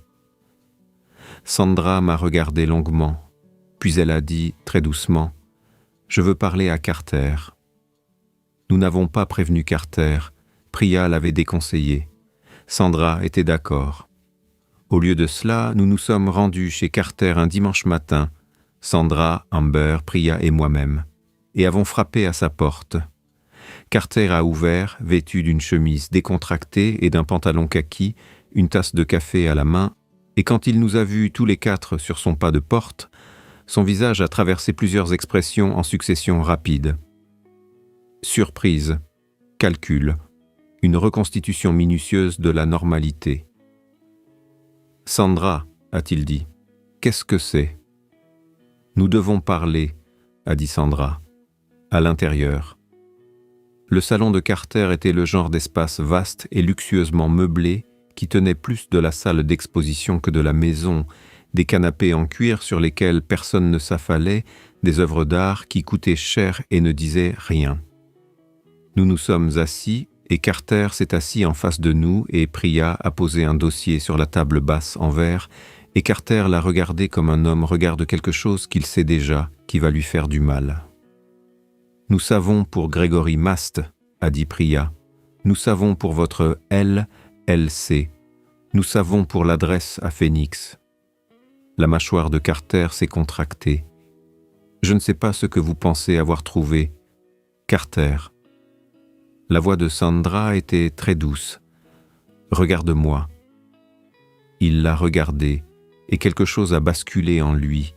S1: Sandra m'a regardé longuement, puis elle a dit très doucement « Je veux parler à Carter ». Nous n'avons pas prévenu Carter, Priya l'avait déconseillé. Sandra était d'accord. Au lieu de cela, nous nous sommes rendus chez Carter un dimanche matin, Sandra, Amber, Priya et moi-même, et avons frappé à sa porte. Carter a ouvert, vêtu d'une chemise décontractée et d'un pantalon kaki, une tasse de café à la main, et quand il nous a vus tous les quatre sur son pas de porte, son visage a traversé plusieurs expressions en succession rapide. Surprise, calcul, une reconstitution minutieuse de la normalité. « Sandra, a-t-il dit, qu'est-ce que c'est ?»« Nous devons parler, a dit Sandra, à l'intérieur. » Le salon de Carter était le genre d'espace vaste et luxueusement meublé qui tenait plus de la salle d'exposition que de la maison, des canapés en cuir sur lesquels personne ne s'affalait, des œuvres d'art qui coûtaient cher et ne disaient rien. Nous nous sommes assis et Carter s'est assis en face de nous et Priya a posé un dossier sur la table basse en verre et Carter l'a regardé comme un homme regarde quelque chose qu'il sait déjà, qui va lui faire du mal. « Nous savons pour Gregory Mast, a dit Priya. Nous savons pour votre LLC. Nous savons pour l'adresse à Phoenix. » La mâchoire de Carter s'est contractée. « Je ne sais pas ce que vous pensez avoir trouvé. Carter. » La voix de Sandra était très douce. « Regarde-moi. » Il l'a regardée, et quelque chose a basculé en lui.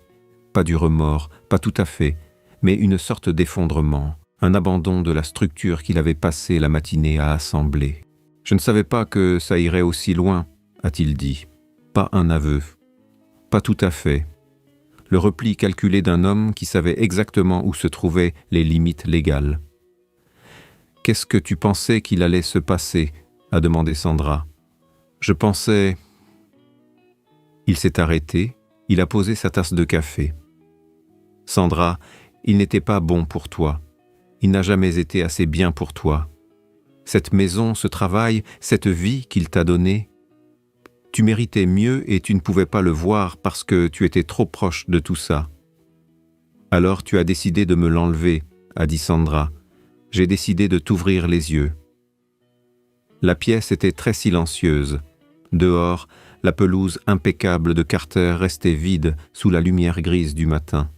S1: Pas du remords, pas tout à fait, mais une sorte d'effondrement, un abandon de la structure qu'il avait passé la matinée à assembler. « Je ne savais pas que ça irait aussi loin, a-t-il dit. Pas un aveu. Pas tout à fait. Le repli calculé d'un homme qui savait exactement où se trouvaient les limites légales. « Qu'est-ce que tu pensais qu'il allait se passer ?» a demandé Sandra. « Je pensais... » Il s'est arrêté, il a posé sa tasse de café. « Sandra, il n'était pas bon pour toi. Il n'a jamais été assez bien pour toi. Cette maison, ce travail, cette vie qu'il t'a donnée, tu méritais mieux et tu ne pouvais pas le voir parce que tu étais trop proche de tout ça. Alors tu as décidé de me l'enlever, a dit Sandra. J'ai décidé de t'ouvrir les yeux. » La pièce était très silencieuse. Dehors, la pelouse impeccable de Carter restait vide sous la lumière grise du matin.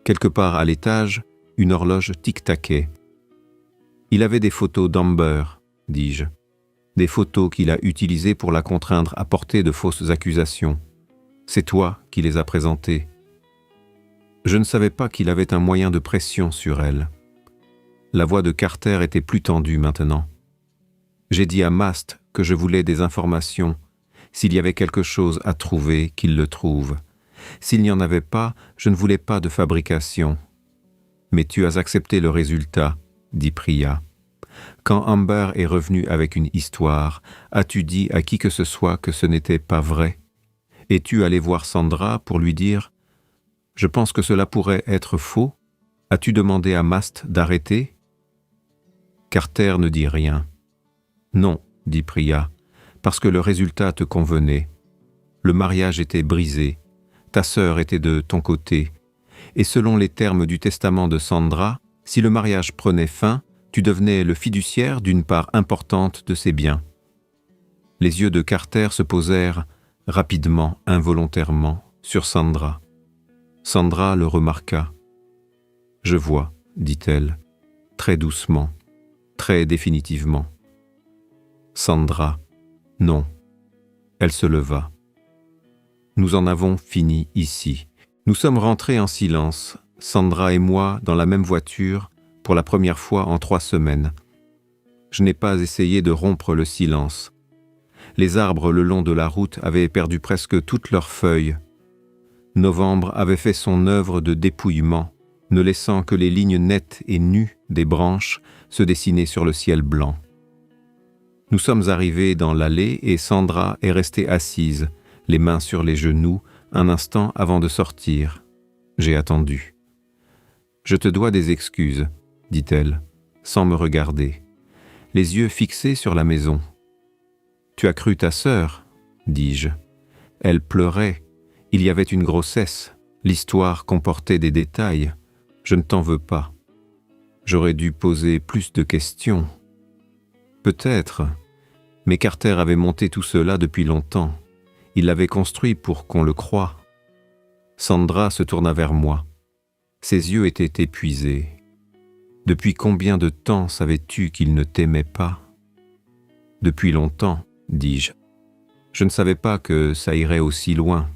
S1: Quelque part à l'étage, une horloge tic-taquait. « Il avait des photos d'Amber, dis-je. Des photos qu'il a utilisées pour la contraindre à porter de fausses accusations. C'est toi qui les as présentées. Je ne savais pas qu'il avait un moyen de pression sur elle. » La voix de Carter était plus tendue maintenant. J'ai dit à Mast que je voulais des informations. S'il y avait quelque chose à trouver, qu'il le trouve. S'il n'y en avait pas, je ne voulais pas de fabrication. Mais tu as accepté le résultat, dit Priya. Quand Amber est revenue avec une histoire, as-tu dit à qui que ce soit que ce n'était pas vrai? Es-tu allé voir Sandra pour lui dire « Je pense que cela pourrait être faux » As-tu demandé à Mast d'arrêter? Carter ne dit rien. « Non, dit Priya, parce que le résultat te convenait. Le mariage était brisé. ta sœur était de ton côté, et selon les termes du testament de Sandra, si le mariage prenait fin, tu devenais le fiduciaire d'une part importante de ses biens. Les yeux de Carter se posèrent rapidement, involontairement, sur Sandra. Sandra le remarqua. « Je vois, dit-elle, très doucement, très définitivement. » Sandra, non. Elle se leva. Nous en avons fini ici. Nous sommes rentrés en silence, Sandra et moi dans la même voiture, pour la première fois en 3 semaines. Je n'ai pas essayé de rompre le silence. Les arbres le long de la route avaient perdu presque toutes leurs feuilles. Novembre avait fait son œuvre de dépouillement, ne laissant que les lignes nettes et nues des branches se dessiner sur le ciel blanc. Nous sommes arrivés dans l'allée et Sandra est restée assise, les mains sur les genoux, un instant avant de sortir. J'ai attendu. « Je te dois des excuses, » dit-elle, sans me regarder, les yeux fixés sur la maison. « Tu as cru ta sœur, » dis-je. Elle pleurait. Il y avait une grossesse. L'histoire comportait des détails. Je ne t'en veux pas. J'aurais dû poser plus de questions. Peut-être, mais Carter avait monté tout cela depuis longtemps. Il l'avait construit pour qu'on le croie. Sandra se tourna vers moi. Ses yeux étaient épuisés. Depuis combien de temps savais-tu qu'il ne t'aimait pas ? Depuis longtemps, dis-je. Je ne savais pas que ça irait aussi loin.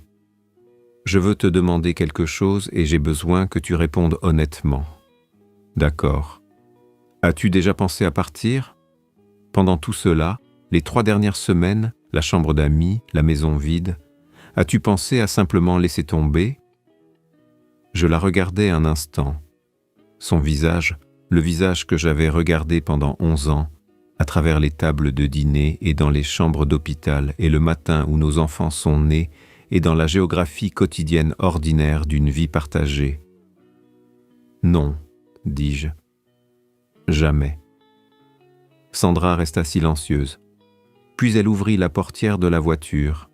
S1: Je veux te demander quelque chose et j'ai besoin que tu répondes honnêtement. D'accord. As-tu déjà pensé à partir ? Pendant tout cela, les 3 dernières semaines, la chambre d'amis, la maison vide, as-tu pensé à simplement laisser tomber ? Je la regardais un instant. Son visage, le visage que j'avais regardé pendant 11 ans, à travers les tables de dîner et dans les chambres d'hôpital et le matin où nos enfants sont nés et dans la géographie quotidienne ordinaire d'une vie partagée. Non, dis-je. Jamais. Sandra resta silencieuse. Puis elle ouvrit la portière de la voiture.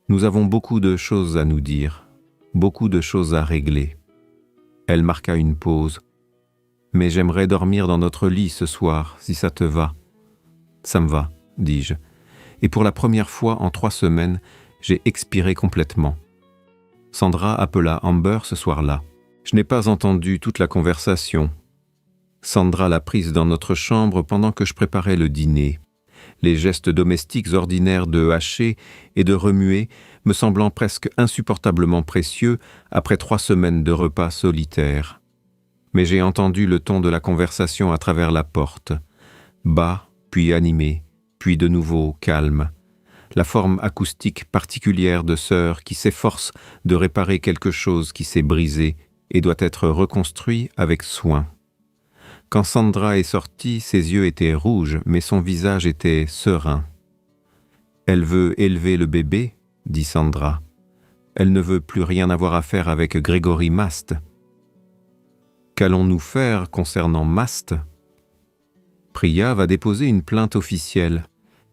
S1: Nous avons beaucoup de choses à nous dire, beaucoup de choses à régler. Elle marqua une pause. Mais j'aimerais dormir dans notre lit ce soir, si ça te va. Ça me va, dis-je. Et pour la première fois en 3 semaines, j'ai expiré complètement. Sandra appela Amber ce soir-là. Je n'ai pas entendu toute la conversation. Sandra l'a prise dans notre chambre pendant que je préparais le dîner. Les gestes domestiques ordinaires de hacher et de remuer me semblant presque insupportablement précieux après 3 semaines de repas solitaires. Mais j'ai entendu le ton de la conversation à travers la porte, bas, puis animé, puis de nouveau calme. La forme acoustique particulière de sœur qui s'efforce de réparer quelque chose qui s'est brisé et doit être reconstruit avec soin. Quand Sandra est sortie, ses yeux étaient rouges, mais son visage était serein. « Elle veut élever le bébé, » dit Sandra. « Elle ne veut plus rien avoir à faire avec Grégory Mast. » Qu'allons-nous faire concernant Mast ? Priya va déposer une plainte officielle.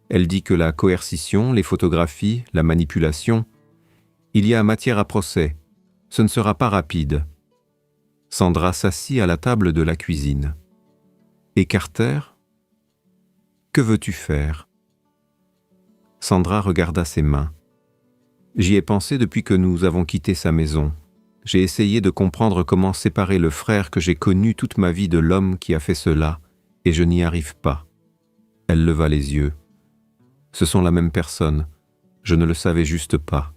S1: Elle dit que la coercition, les photographies, la manipulation, il y a matière à procès. Ce ne sera pas rapide. Sandra s'assit à la table de la cuisine. Et Carter ? Que veux-tu faire ? Sandra regarda ses mains. J'y ai pensé depuis que nous avons quitté sa maison. J'ai essayé de comprendre comment séparer le frère que j'ai connu toute ma vie de l'homme qui a fait cela, et je n'y arrive pas. Elle leva les yeux. Ce sont la même personne. Je ne le savais juste pas.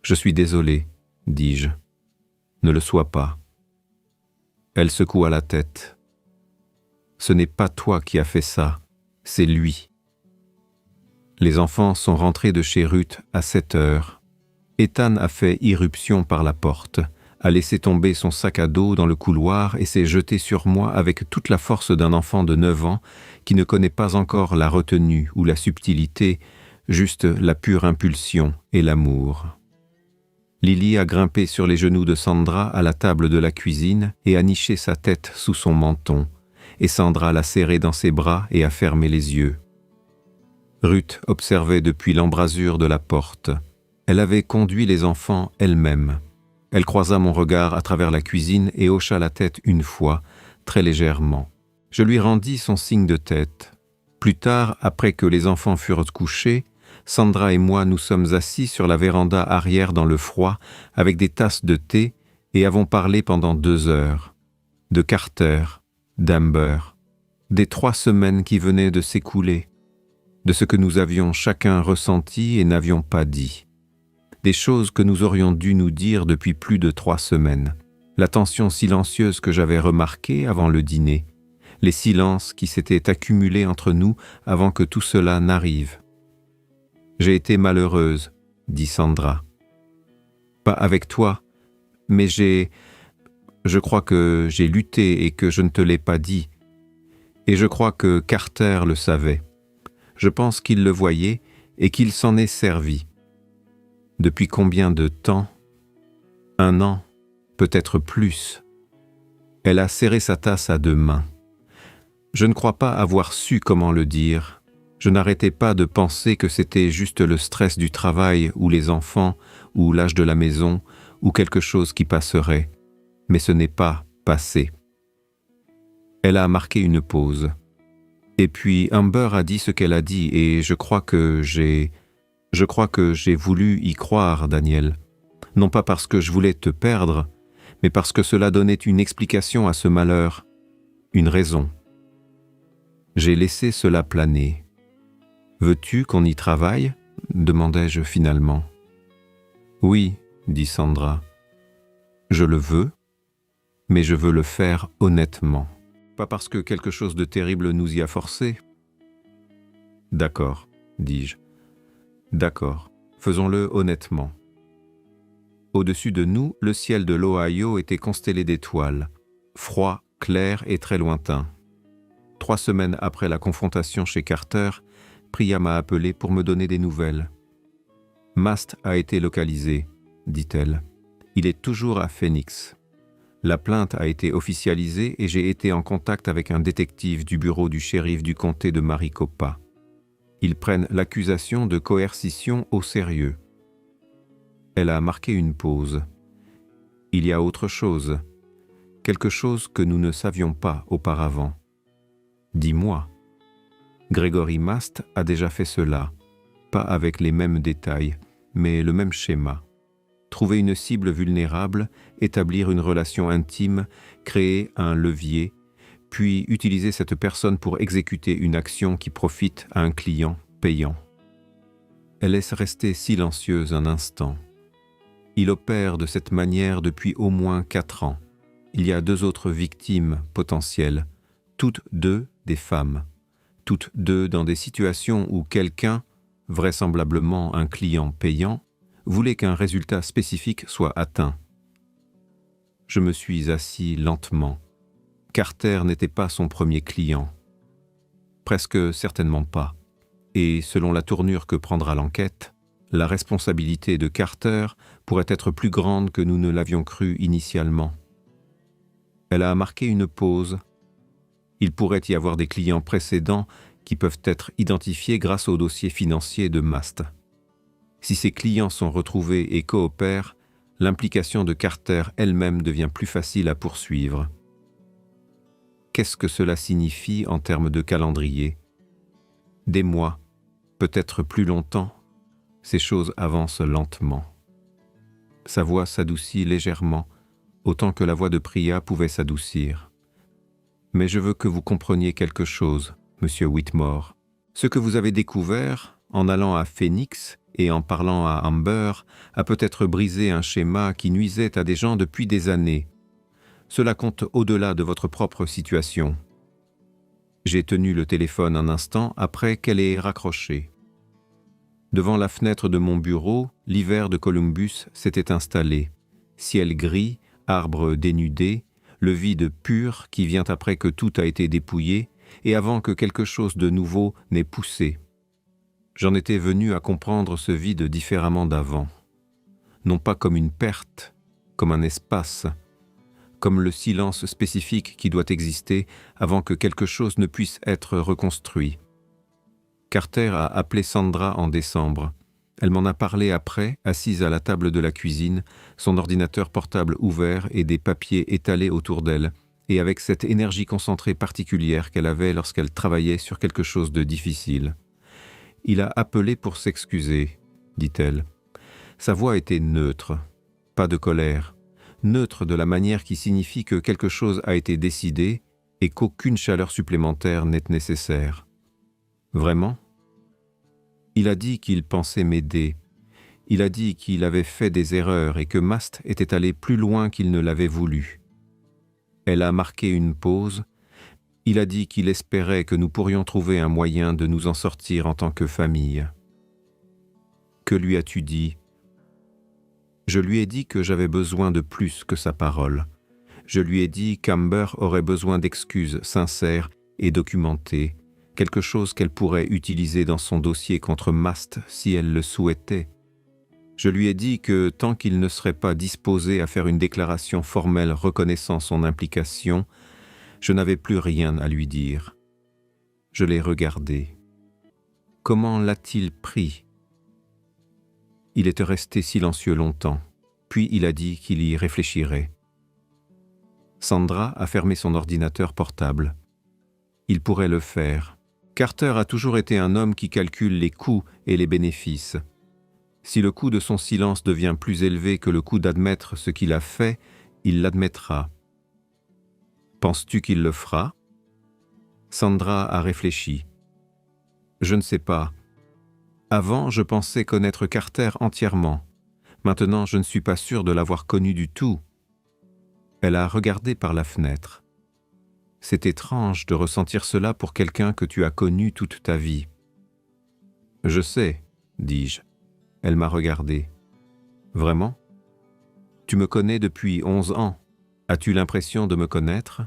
S1: Je suis désolé, dis-je. Ne le sois pas. Elle secoua la tête. Ce n'est pas toi qui as fait ça, c'est lui. Les enfants sont rentrés de chez Ruth à 7 heures. Ethan a fait irruption par la porte, a laissé tomber son sac à dos dans le couloir et s'est jeté sur moi avec toute la force d'un enfant de 9 ans qui ne connaît pas encore la retenue ou la subtilité, juste la pure impulsion et l'amour. Lily a grimpé sur les genoux de Sandra à la table de la cuisine et a niché sa tête sous son menton, et Sandra l'a serrée dans ses bras et a fermé les yeux. Ruth observait depuis l'embrasure de la porte. Elle avait conduit les enfants elle-même. Elle croisa mon regard à travers la cuisine et hocha la tête une fois, très légèrement. Je lui rendis son signe de tête. Plus tard, après que les enfants furent couchés, Sandra et moi nous sommes assis sur la véranda arrière dans le froid avec des tasses de thé et avons parlé pendant 2 heures. De Carter, d'Amber, des 3 semaines qui venaient de s'écouler, de ce que nous avions chacun ressenti et n'avions pas dit. Des choses que nous aurions dû nous dire depuis plus de 3 semaines. La tension silencieuse que j'avais remarquée avant le dîner. Les silences qui s'étaient accumulés entre nous avant que tout cela n'arrive. « J'ai été malheureuse, » dit Sandra. « Pas avec toi, mais je crois que j'ai lutté et que je ne te l'ai pas dit. Et je crois que Carter le savait. Je pense qu'il le voyait et qu'il s'en est servi. Depuis combien de temps? 1 an, peut-être plus. » Elle a serré sa tasse à 2 mains. Je ne crois pas avoir su comment le dire. Je n'arrêtais pas de penser que c'était juste le stress du travail ou les enfants ou l'âge de la maison ou quelque chose qui passerait. Mais ce n'est pas passé. Elle a marqué une pause. Et puis Amber a dit ce qu'elle a dit et je crois que j'ai voulu y croire, Daniel. Non pas parce que je voulais te perdre, mais parce que cela donnait une explication à ce malheur, une raison. J'ai laissé cela planer. « Veux-tu qu'on y travaille ?» demandai-je finalement. « Oui, » dit Sandra. « Je le veux, mais je veux le faire honnêtement. Pas parce que quelque chose de terrible nous y a forcés. »« D'accord, » dis-je. « D'accord, faisons-le honnêtement. » Au-dessus de nous, le ciel de l'Ohio était constellé d'étoiles, froid, clair et très lointain. 3 semaines après la confrontation chez Carter, Priya m'a appelé pour me donner des nouvelles. « Mast a été localisé, » dit-elle. « Il est toujours à Phoenix. La plainte a été officialisée et j'ai été en contact avec un détective du bureau du shérif du comté de Maricopa. Ils prennent l'accusation de coercition au sérieux. » Elle a marqué une pause. « Il y a autre chose, quelque chose que nous ne savions pas auparavant. Dis-moi. » Gregory Mast a déjà fait cela, pas avec les mêmes détails, mais le même schéma. Trouver une cible vulnérable, établir une relation intime, créer un levier, puis utiliser cette personne pour exécuter une action qui profite à un client payant. Elle laisse rester silencieuse un instant. Il opère de cette manière depuis au moins 4 ans. Il y a 2 autres victimes potentielles, toutes 2 des femmes. Toutes 2 dans des situations où quelqu'un, vraisemblablement un client payant, voulait qu'un résultat spécifique soit atteint. Je me suis assis lentement. Carter n'était pas son premier client. Presque certainement pas. Et selon la tournure que prendra l'enquête, la responsabilité de Carter pourrait être plus grande que nous ne l'avions cru initialement. Elle a marqué une pause. Il pourrait y avoir des clients précédents qui peuvent être identifiés grâce au dossier financier de Mast. Si ces clients sont retrouvés et coopèrent, l'implication de Carter elle-même devient plus facile à poursuivre. Qu'est-ce que cela signifie en termes de calendrier? Des mois, peut-être plus longtemps, ces choses avancent lentement. Sa voix s'adoucit légèrement, autant que la voix de Priya pouvait s'adoucir. Mais je veux que vous compreniez quelque chose, Monsieur Whitmore. Ce que vous avez découvert, en allant à Phoenix et en parlant à Amber, a peut-être brisé un schéma qui nuisait à des gens depuis des années. Cela compte au-delà de votre propre situation. J'ai tenu le téléphone un instant après qu'elle ait raccroché. Devant la fenêtre de mon bureau, l'hiver de Columbus s'était installé. Ciel gris, arbres dénudés, le vide pur qui vient après que tout a été dépouillé et avant que quelque chose de nouveau n'ait poussé. J'en étais venu à comprendre ce vide différemment d'avant. Non pas comme une perte, comme un espace, comme le silence spécifique qui doit exister avant que quelque chose ne puisse être reconstruit. Carter a appelé Sandra en décembre. Elle m'en a parlé après, assise à la table de la cuisine, son ordinateur portable ouvert et des papiers étalés autour d'elle, et avec cette énergie concentrée particulière qu'elle avait lorsqu'elle travaillait sur quelque chose de difficile. « Il a appelé pour s'excuser, dit-elle. Sa voix était neutre, pas de colère, neutre de la manière qui signifie que quelque chose a été décidé et qu'aucune chaleur supplémentaire n'est nécessaire. Vraiment ? Il a dit qu'il pensait m'aider. Il a dit qu'il avait fait des erreurs et que Mast était allé plus loin qu'il ne l'avait voulu. Elle a marqué une pause. Il a dit qu'il espérait que nous pourrions trouver un moyen de nous en sortir en tant que famille. Que lui as-tu dit ? Je lui ai dit que j'avais besoin de plus que sa parole. Je lui ai dit qu'Amber aurait besoin d'excuses sincères et documentées, quelque chose qu'elle pourrait utiliser dans son dossier contre Mast si elle le souhaitait. Je lui ai dit que tant qu'il ne serait pas disposé à faire une déclaration formelle reconnaissant son implication, je n'avais plus rien à lui dire. Je l'ai regardé. Comment l'a-t-il pris ? Il était resté silencieux longtemps, puis il a dit qu'il y réfléchirait. Sandra a fermé son ordinateur portable. Il pourrait le faire. Carter a toujours été un homme qui calcule les coûts et les bénéfices. Si le coût de son silence devient plus élevé que le coût d'admettre ce qu'il a fait, il l'admettra. Penses-tu qu'il le fera ? Sandra a réfléchi. Je ne sais pas. Avant, je pensais connaître Carter entièrement. Maintenant, je ne suis pas sûr de l'avoir connu du tout. Elle a regardé par la fenêtre. C'est étrange de ressentir cela pour quelqu'un que tu as connu toute ta vie. Je sais, dis-je. Elle m'a regardé. Vraiment ? Tu me connais depuis 11 ans. As-tu l'impression de me connaître ?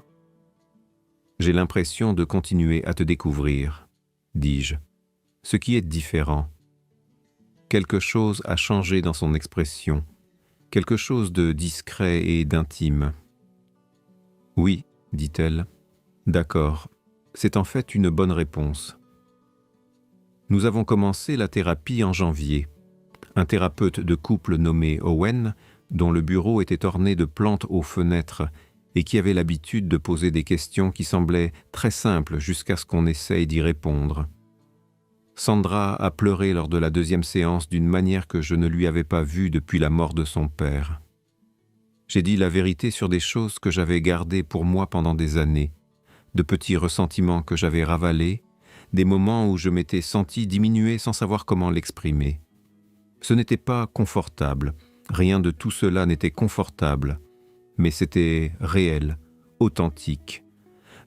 S1: J'ai l'impression de continuer à te découvrir, dis-je, ce qui est différent. Quelque chose a changé dans son expression, quelque chose de discret et d'intime. Oui, dit-elle. D'accord, c'est en fait une bonne réponse. Nous avons commencé la thérapie en janvier. Un thérapeute de couple nommé Owen, dont le bureau était orné de plantes aux fenêtres et qui avait l'habitude de poser des questions qui semblaient très simples jusqu'à ce qu'on essaye d'y répondre. Sandra a pleuré lors de la 2e séance d'une manière que je ne lui avais pas vue depuis la mort de son père. J'ai dit la vérité sur des choses que j'avais gardées pour moi pendant des années, de petits ressentiments que j'avais ravalés, des moments où je m'étais senti diminué sans savoir comment l'exprimer. Ce n'était pas confortable, rien de tout cela n'était confortable, mais c'était réel, authentique.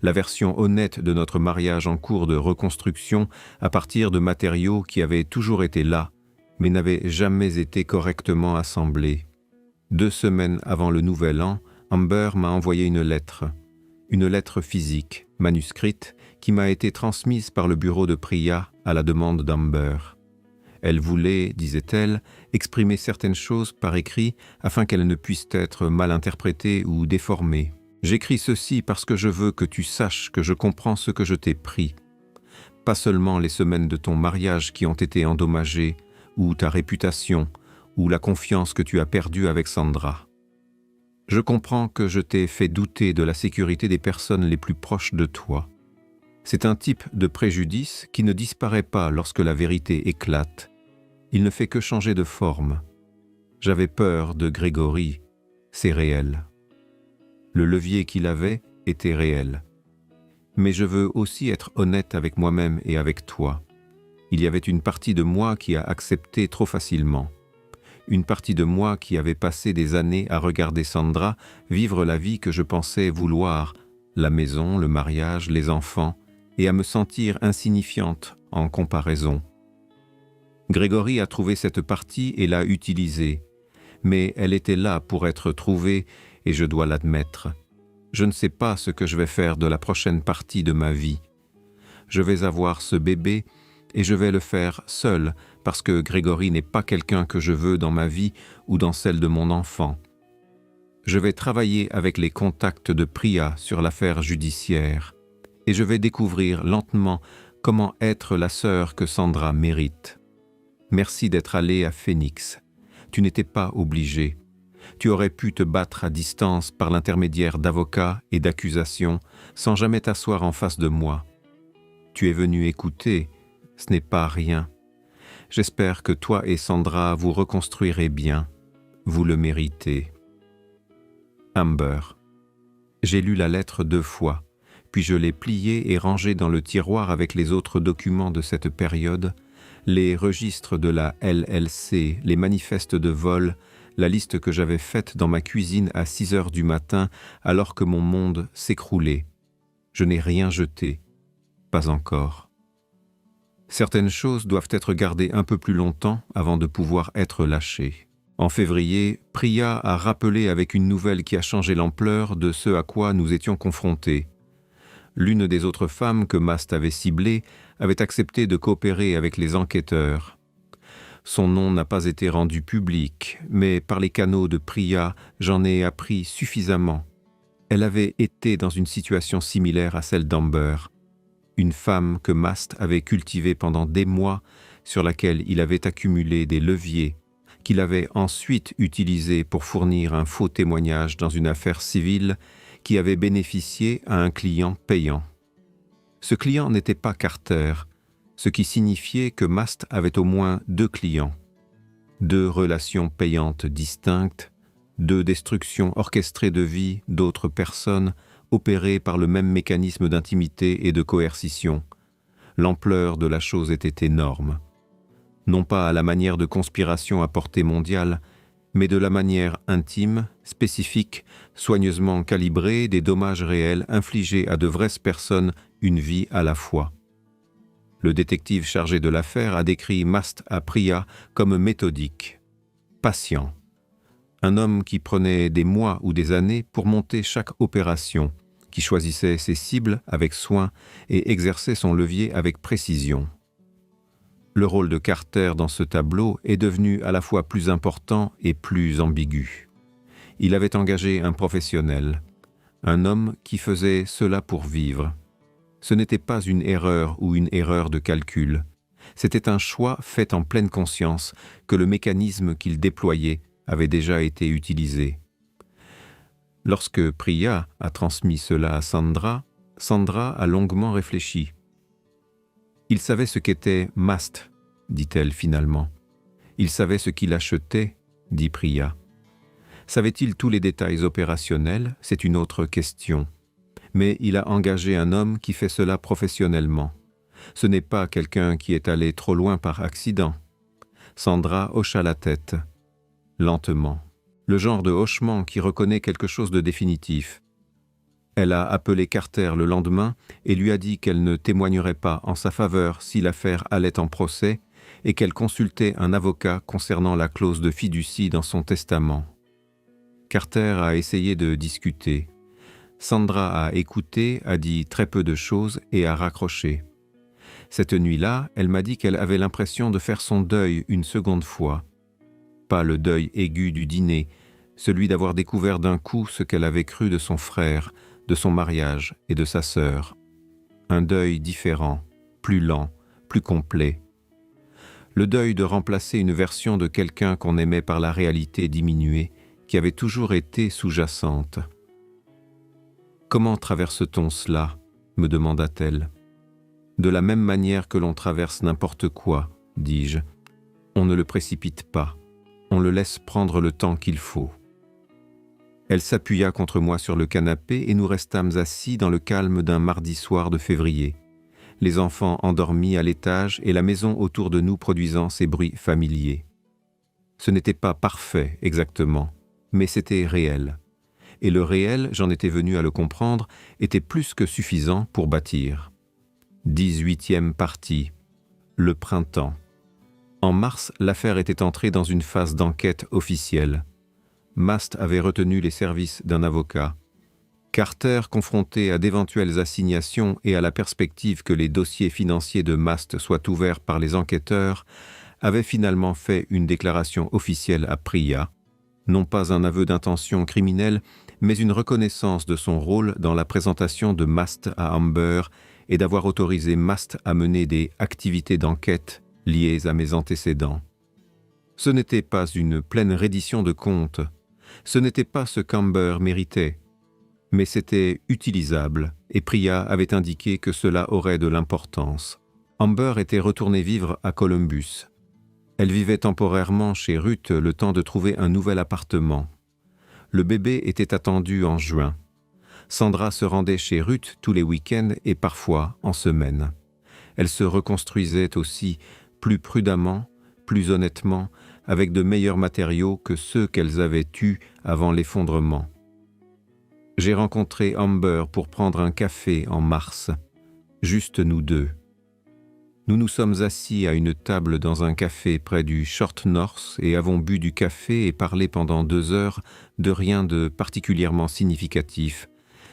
S1: La version honnête de notre mariage en cours de reconstruction à partir de matériaux qui avaient toujours été là, mais n'avaient jamais été correctement assemblés. 2 semaines avant le Nouvel An, Amber m'a envoyé une lettre physique, manuscrite, qui m'a été transmise par le bureau de Priya à la demande d'Amber. Elle voulait, disait-elle, exprimer certaines choses par écrit afin qu'elles ne puissent être mal interprétées ou déformées. J'écris ceci parce que je veux que tu saches que je comprends ce que je t'ai pris. Pas seulement les semaines de ton mariage qui ont été endommagées, ou ta réputation, ou la confiance que tu as perdue avec Sandra. Je comprends que je t'ai fait douter de la sécurité des personnes les plus proches de toi. C'est un type de préjudice qui ne disparaît pas lorsque la vérité éclate. Il ne fait que changer de forme. J'avais peur de Grégory, c'est réel. Le levier qu'il avait était réel. Mais je veux aussi être honnête avec moi-même et avec toi. Il y avait une partie de moi qui a accepté trop facilement. Une partie de moi qui avait passé des années à regarder Sandra vivre la vie que je pensais vouloir, la maison, le mariage, les enfants, et à me sentir insignifiante en comparaison. Grégory a trouvé cette partie et l'a utilisée, mais elle était là pour être trouvée et je dois l'admettre. Je ne sais pas ce que je vais faire de la prochaine partie de ma vie. Je vais avoir ce bébé et je vais le faire seul parce que Grégory n'est pas quelqu'un que je veux dans ma vie ou dans celle de mon enfant. Je vais travailler avec les contacts de Priya sur l'affaire judiciaire et je vais découvrir lentement comment être la sœur que Sandra mérite. Merci d'être allé à Phoenix. Tu n'étais pas obligé. Tu aurais pu te battre à distance par l'intermédiaire d'avocats et d'accusations sans jamais t'asseoir en face de moi. Tu es venu écouter, ce n'est pas rien. J'espère que toi et Sandra vous reconstruirez bien. Vous le méritez. Amber. J'ai lu la lettre 2 fois, puis je l'ai pliée et rangée dans le tiroir avec les autres documents de cette période, les registres de la LLC, les manifestes de vol, la liste que j'avais faite dans ma cuisine à 6 heures du matin alors que mon monde s'écroulait. Je n'ai rien jeté. Pas encore. Certaines choses doivent être gardées un peu plus longtemps avant de pouvoir être lâchées. En février, Priya a rappelé avec une nouvelle qui a changé l'ampleur de ce à quoi nous étions confrontés. L'une des autres femmes que Mast avait ciblées avait accepté de coopérer avec les enquêteurs. Son nom n'a pas été rendu public, mais par les canaux de Priya, j'en ai appris suffisamment. Elle avait été dans une situation similaire à celle d'Amber. Une femme que Mast avait cultivée pendant des mois, sur laquelle il avait accumulé des leviers, qu'il avait ensuite utilisés pour fournir un faux témoignage dans une affaire civile qui avait bénéficié à un client payant. Ce client n'était pas Carter, ce qui signifiait que Mast avait au moins 2 clients, 2 relations payantes distinctes, 2 destructions orchestrées de vie d'autres personnes opérées par le même mécanisme d'intimité et de coercition. L'ampleur de la chose était énorme. Non pas à la manière de conspiration à portée mondiale, mais de la manière intime, spécifique, soigneusement calibrée des dommages réels infligés à de vraies personnes une vie à la fois. Le détective chargé de l'affaire a décrit Mast à Priya comme méthodique, patient, un homme qui prenait des mois ou des années pour monter chaque opération, qui choisissait ses cibles avec soin et exerçait son levier avec précision. Le rôle de Carter dans ce tableau est devenu à la fois plus important et plus ambigu. Il avait engagé un professionnel, un homme qui faisait cela pour vivre. Ce n'était pas une erreur ou une erreur de calcul. C'était un choix fait en pleine conscience que le mécanisme qu'il déployait avait déjà été utilisé. Lorsque Priya a transmis cela à Sandra, Sandra a longuement réfléchi. Il savait ce qu'était Mast, dit-elle finalement. Il savait ce qu'il achetait, dit Priya. Savait-il tous les détails opérationnels? C'est une autre question. Mais il a engagé un homme qui fait cela professionnellement. Ce n'est pas quelqu'un qui est allé trop loin par accident. Sandra hocha la tête, lentement, le genre de hochement qui reconnaît quelque chose de définitif. Elle a appelé Carter le lendemain et lui a dit qu'elle ne témoignerait pas en sa faveur si l'affaire allait en procès et qu'elle consultait un avocat concernant la clause de fiducie dans son testament. Carter a essayé de discuter. Sandra a écouté, a dit très peu de choses et a raccroché. Cette nuit-là, elle m'a dit qu'elle avait l'impression de faire son deuil une seconde fois. Pas le deuil aigu du dîner, celui d'avoir découvert d'un coup ce qu'elle avait cru de son frère, de son mariage et de sa sœur. Un deuil différent, plus lent, plus complet. Le deuil de remplacer une version de quelqu'un qu'on aimait par la réalité diminuée, qui avait toujours été sous-jacente. « Comment traverse-t-on cela ?» me demanda-t-elle. « De la même manière que l'on traverse n'importe quoi, dis-je. On ne le précipite pas, on le laisse prendre le temps qu'il faut. » Elle s'appuya contre moi sur le canapé et nous restâmes assis dans le calme d'un mardi soir de février, les enfants endormis à l'étage et la maison autour de nous produisant ces bruits familiers. Ce n'était pas parfait exactement, mais c'était réel. Et le réel, j'en étais venu à le comprendre, était plus que suffisant pour bâtir. 18e partie. Le printemps. En mars, l'affaire était entrée dans une phase d'enquête officielle. Mast avait retenu les services d'un avocat. Carter, confronté à d'éventuelles assignations et à la perspective que les dossiers financiers de Mast soient ouverts par les enquêteurs, avait finalement fait une déclaration officielle à Priya, non pas un aveu d'intention criminelle, mais une reconnaissance de son rôle dans la présentation de Mast à Amber et d'avoir autorisé Mast à mener des activités d'enquête liées à mes antécédents. Ce n'était pas une pleine reddition de comptes, ce n'était pas ce qu'Amber méritait, mais c'était utilisable, et Priya avait indiqué que cela aurait de l'importance. Amber était retournée vivre à Columbus. Elle vivait temporairement chez Ruth le temps de trouver un nouvel appartement. Le bébé était attendu en juin. Sandra se rendait chez Ruth tous les week-ends et parfois en semaine. Elle se reconstruisait aussi plus prudemment, plus honnêtement, avec de meilleurs matériaux que ceux qu'elles avaient eus avant l'effondrement. J'ai rencontré Amber pour prendre un café en mars, juste nous deux. Nous nous sommes assis à une table dans un café près du Short North et avons bu du café et parlé pendant 2 heures de rien de particulièrement significatif,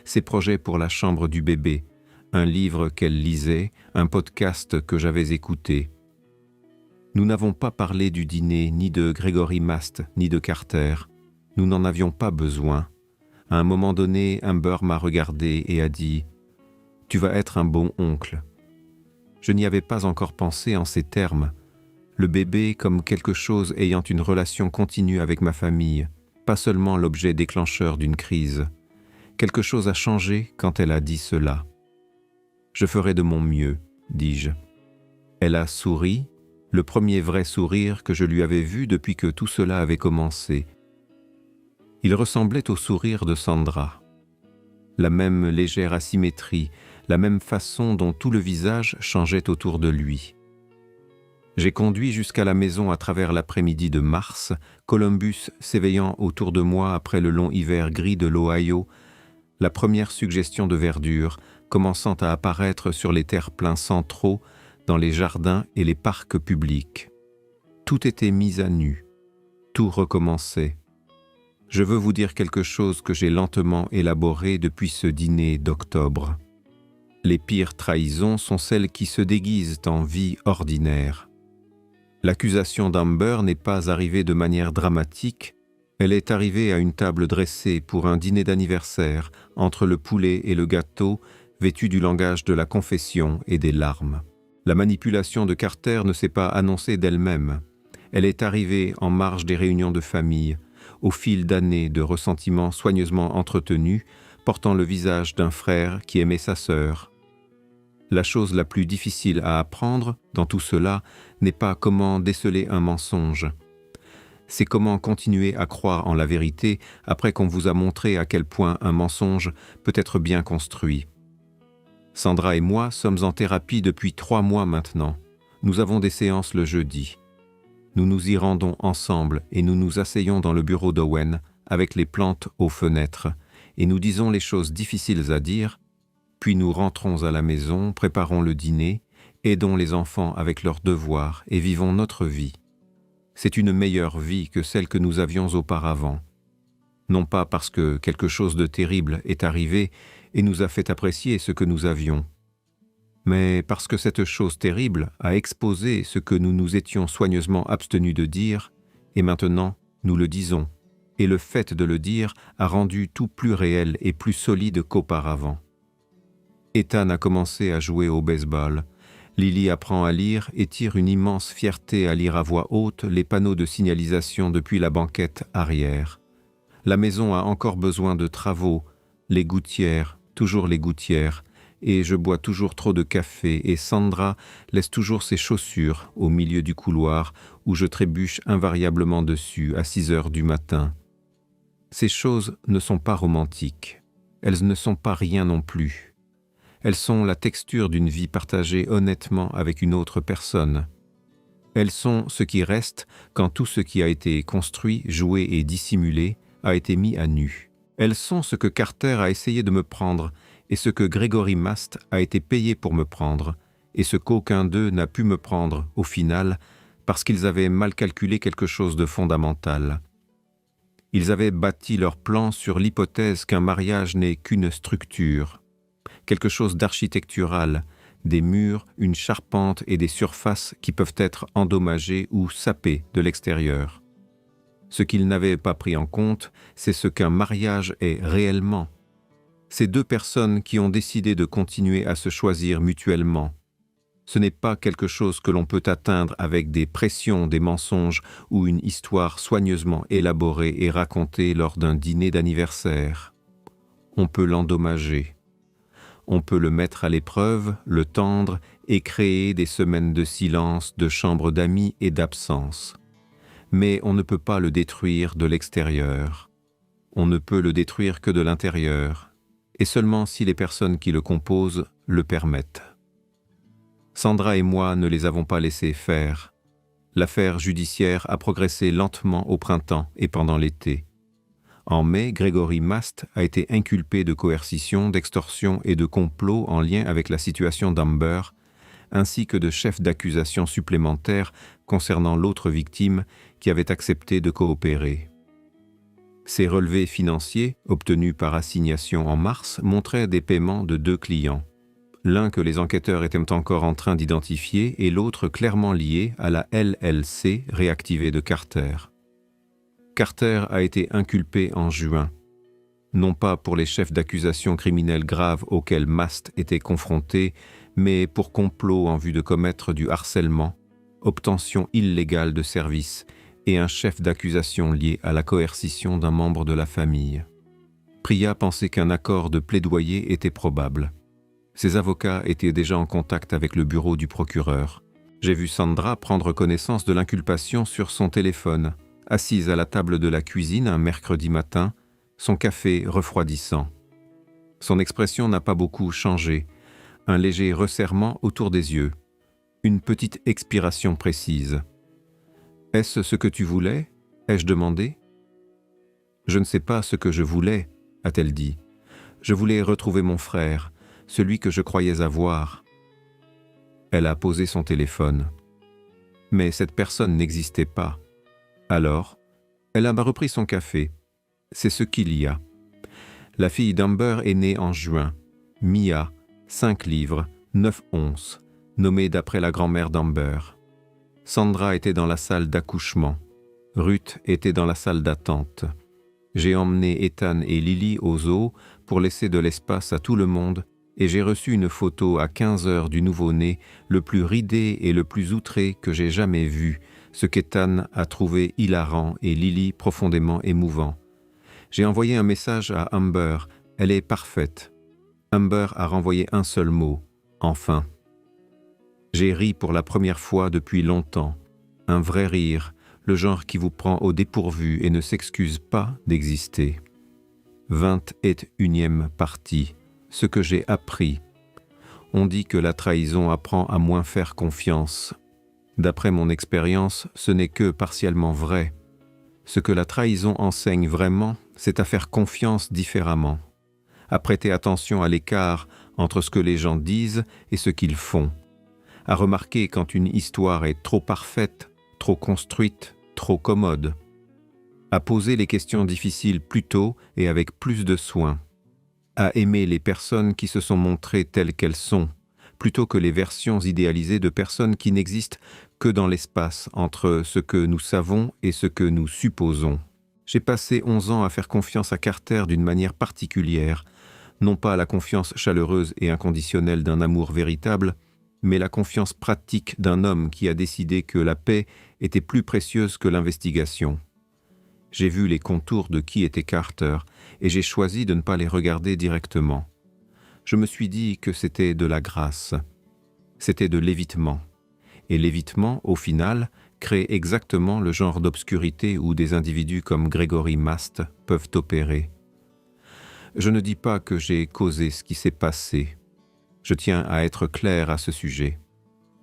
S1: ses projets pour la chambre du bébé, un livre qu'elle lisait, un podcast que j'avais écouté. Nous n'avons pas parlé du dîner, ni de Gregory Mast, ni de Carter. Nous n'en avions pas besoin. À un moment donné, Amber m'a regardé et a dit « Tu vas être un bon oncle ». Je n'y avais pas encore pensé en ces termes. Le bébé comme quelque chose ayant une relation continue avec ma famille, pas seulement l'objet déclencheur d'une crise. Quelque chose a changé quand elle a dit cela. « Je ferai de mon mieux », dis-je. Elle a souri, le premier vrai sourire que je lui avais vu depuis que tout cela avait commencé. Il ressemblait au sourire de Sandra. La même légère asymétrie, la même façon dont tout le visage changeait autour de lui. J'ai conduit jusqu'à la maison à travers l'après-midi de mars, Columbus s'éveillant autour de moi après le long hiver gris de l'Ohio, la première suggestion de verdure commençant à apparaître sur les terre-pleins centraux, dans les jardins et les parcs publics. Tout était mis à nu, tout recommençait. Je veux vous dire quelque chose que j'ai lentement élaboré depuis ce dîner d'octobre. Les pires trahisons sont celles qui se déguisent en vie ordinaire. L'accusation d'Amber n'est pas arrivée de manière dramatique, elle est arrivée à une table dressée pour un dîner d'anniversaire, entre le poulet et le gâteau, vêtu du langage de la confession et des larmes. La manipulation de Carter ne s'est pas annoncée d'elle-même. Elle est arrivée en marge des réunions de famille, au fil d'années de ressentiments soigneusement entretenus, portant le visage d'un frère qui aimait sa sœur. La chose la plus difficile à apprendre dans tout cela n'est pas comment déceler un mensonge. C'est comment continuer à croire en la vérité après qu'on vous a montré à quel point un mensonge peut être bien construit. Sandra et moi sommes en thérapie depuis 3 mois maintenant. Nous avons des séances le jeudi. Nous nous y rendons ensemble et nous nous asseyons dans le bureau d'Owen avec les plantes aux fenêtres et nous disons les choses difficiles à dire, puis nous rentrons à la maison, préparons le dîner, aidons les enfants avec leurs devoirs et vivons notre vie. C'est une meilleure vie que celle que nous avions auparavant. Non pas parce que quelque chose de terrible est arrivé et nous a fait apprécier ce que nous avions, mais parce que cette chose terrible a exposé ce que nous nous étions soigneusement abstenus de dire, et maintenant nous le disons, et le fait de le dire a rendu tout plus réel et plus solide qu'auparavant. Ethan a commencé à jouer au baseball. Lily apprend à lire et tire une immense fierté à lire à voix haute les panneaux de signalisation depuis la banquette arrière. La maison a encore besoin de travaux, les gouttières, toujours les gouttières, et je bois toujours trop de café et Sandra laisse toujours ses chaussures au milieu du couloir où je trébuche invariablement dessus à 6 heures du matin. Ces choses ne sont pas romantiques, elles ne sont pas rien non plus. Elles sont la texture d'une vie partagée honnêtement avec une autre personne. Elles sont ce qui reste quand tout ce qui a été construit, joué et dissimulé a été mis à nu. Elles sont ce que Carter a essayé de me prendre et ce que Gregory Mast a été payé pour me prendre et ce qu'aucun d'eux n'a pu me prendre au final parce qu'ils avaient mal calculé quelque chose de fondamental. Ils avaient bâti leur plan sur l'hypothèse qu'un mariage n'est qu'une structure, quelque chose d'architectural, des murs, une charpente et des surfaces qui peuvent être endommagées ou sapées de l'extérieur. Ce qu'ils n'avaient pas pris en compte, c'est ce qu'un mariage est réellement. Ces 2 personnes qui ont décidé de continuer à se choisir mutuellement. Ce n'est pas quelque chose que l'on peut atteindre avec des pressions, des mensonges ou une histoire soigneusement élaborée et racontée lors d'un dîner d'anniversaire. On peut l'endommager. On peut le mettre à l'épreuve, le tendre et créer des semaines de silence, de chambres d'amis et d'absence. Mais on ne peut pas le détruire de l'extérieur. On ne peut le détruire que de l'intérieur, et seulement si les personnes qui le composent le permettent. Sandra et moi ne les avons pas laissés faire. L'affaire judiciaire a progressé lentement au printemps et pendant l'été. En mai, Gregory Mast a été inculpé de coercition, d'extorsion et de complot en lien avec la situation d'Amber, ainsi que de chefs d'accusation supplémentaires concernant l'autre victime qui avait accepté de coopérer. Ces relevés financiers, obtenus par assignation en mars, montraient des paiements de 2 clients. L'un que les enquêteurs étaient encore en train d'identifier et l'autre clairement lié à la LLC réactivée de Carter. Carter a été inculpé en juin, non pas pour les chefs d'accusation criminels graves auxquels Mast était confronté, mais pour complot en vue de commettre du harcèlement, obtention illégale de services et un chef d'accusation lié à la coercition d'un membre de la famille. Priya pensait qu'un accord de plaidoyer était probable. Ses avocats étaient déjà en contact avec le bureau du procureur. J'ai vu Sandra prendre connaissance de l'inculpation sur son téléphone, assise à la table de la cuisine un mercredi matin, son café refroidissant. Son expression n'a pas beaucoup changé, un léger resserrement autour des yeux, une petite expiration précise. « Est-ce ce que tu voulais ?» ai-je demandé. « Je ne sais pas ce que je voulais, » a-t-elle dit. « Je voulais retrouver mon frère, celui que je croyais avoir. » Elle a posé son téléphone. Mais cette personne n'existait pas. Alors, elle a repris son café. C'est ce qu'il y a. La fille d'Amber est née en juin. Mia, 5 livres, 9 onces, nommée d'après la grand-mère d'Amber. Sandra était dans la salle d'accouchement. Ruth était dans la salle d'attente. J'ai emmené Ethan et Lily au zoo pour laisser de l'espace à tout le monde et j'ai reçu une photo à 15 heures du nouveau-né, le plus ridé et le plus outré que j'ai jamais vu, ce qu'Ethan a trouvé hilarant et Lily profondément émouvant. J'ai envoyé un message à Amber, elle est parfaite. Amber a renvoyé un seul mot, enfin. J'ai ri pour la première fois depuis longtemps, un vrai rire, le genre qui vous prend au dépourvu et ne s'excuse pas d'exister. 21e partie, ce que j'ai appris. On dit que la trahison apprend à moins faire confiance. D'après mon expérience, ce n'est que partiellement vrai. Ce que la trahison enseigne vraiment, c'est à faire confiance différemment, à prêter attention à l'écart entre ce que les gens disent et ce qu'ils font, à remarquer quand une histoire est trop parfaite, trop construite, trop commode, à poser les questions difficiles plus tôt et avec plus de soin, à aimer les personnes qui se sont montrées telles qu'elles sont, plutôt que les versions idéalisées de personnes qui n'existent que dans l'espace entre ce que nous savons et ce que nous supposons. J'ai passé 11 ans à faire confiance à Carter d'une manière particulière, non pas la confiance chaleureuse et inconditionnelle d'un amour véritable, mais la confiance pratique d'un homme qui a décidé que la paix était plus précieuse que l'investigation. J'ai vu les contours de qui était Carter et j'ai choisi de ne pas les regarder directement. Je me suis dit que c'était de la grâce. C'était de l'évitement. Et l'évitement, au final, crée exactement le genre d'obscurité où des individus comme Gregory Mast peuvent opérer. Je ne dis pas que j'ai causé ce qui s'est passé. Je tiens à être clair à ce sujet.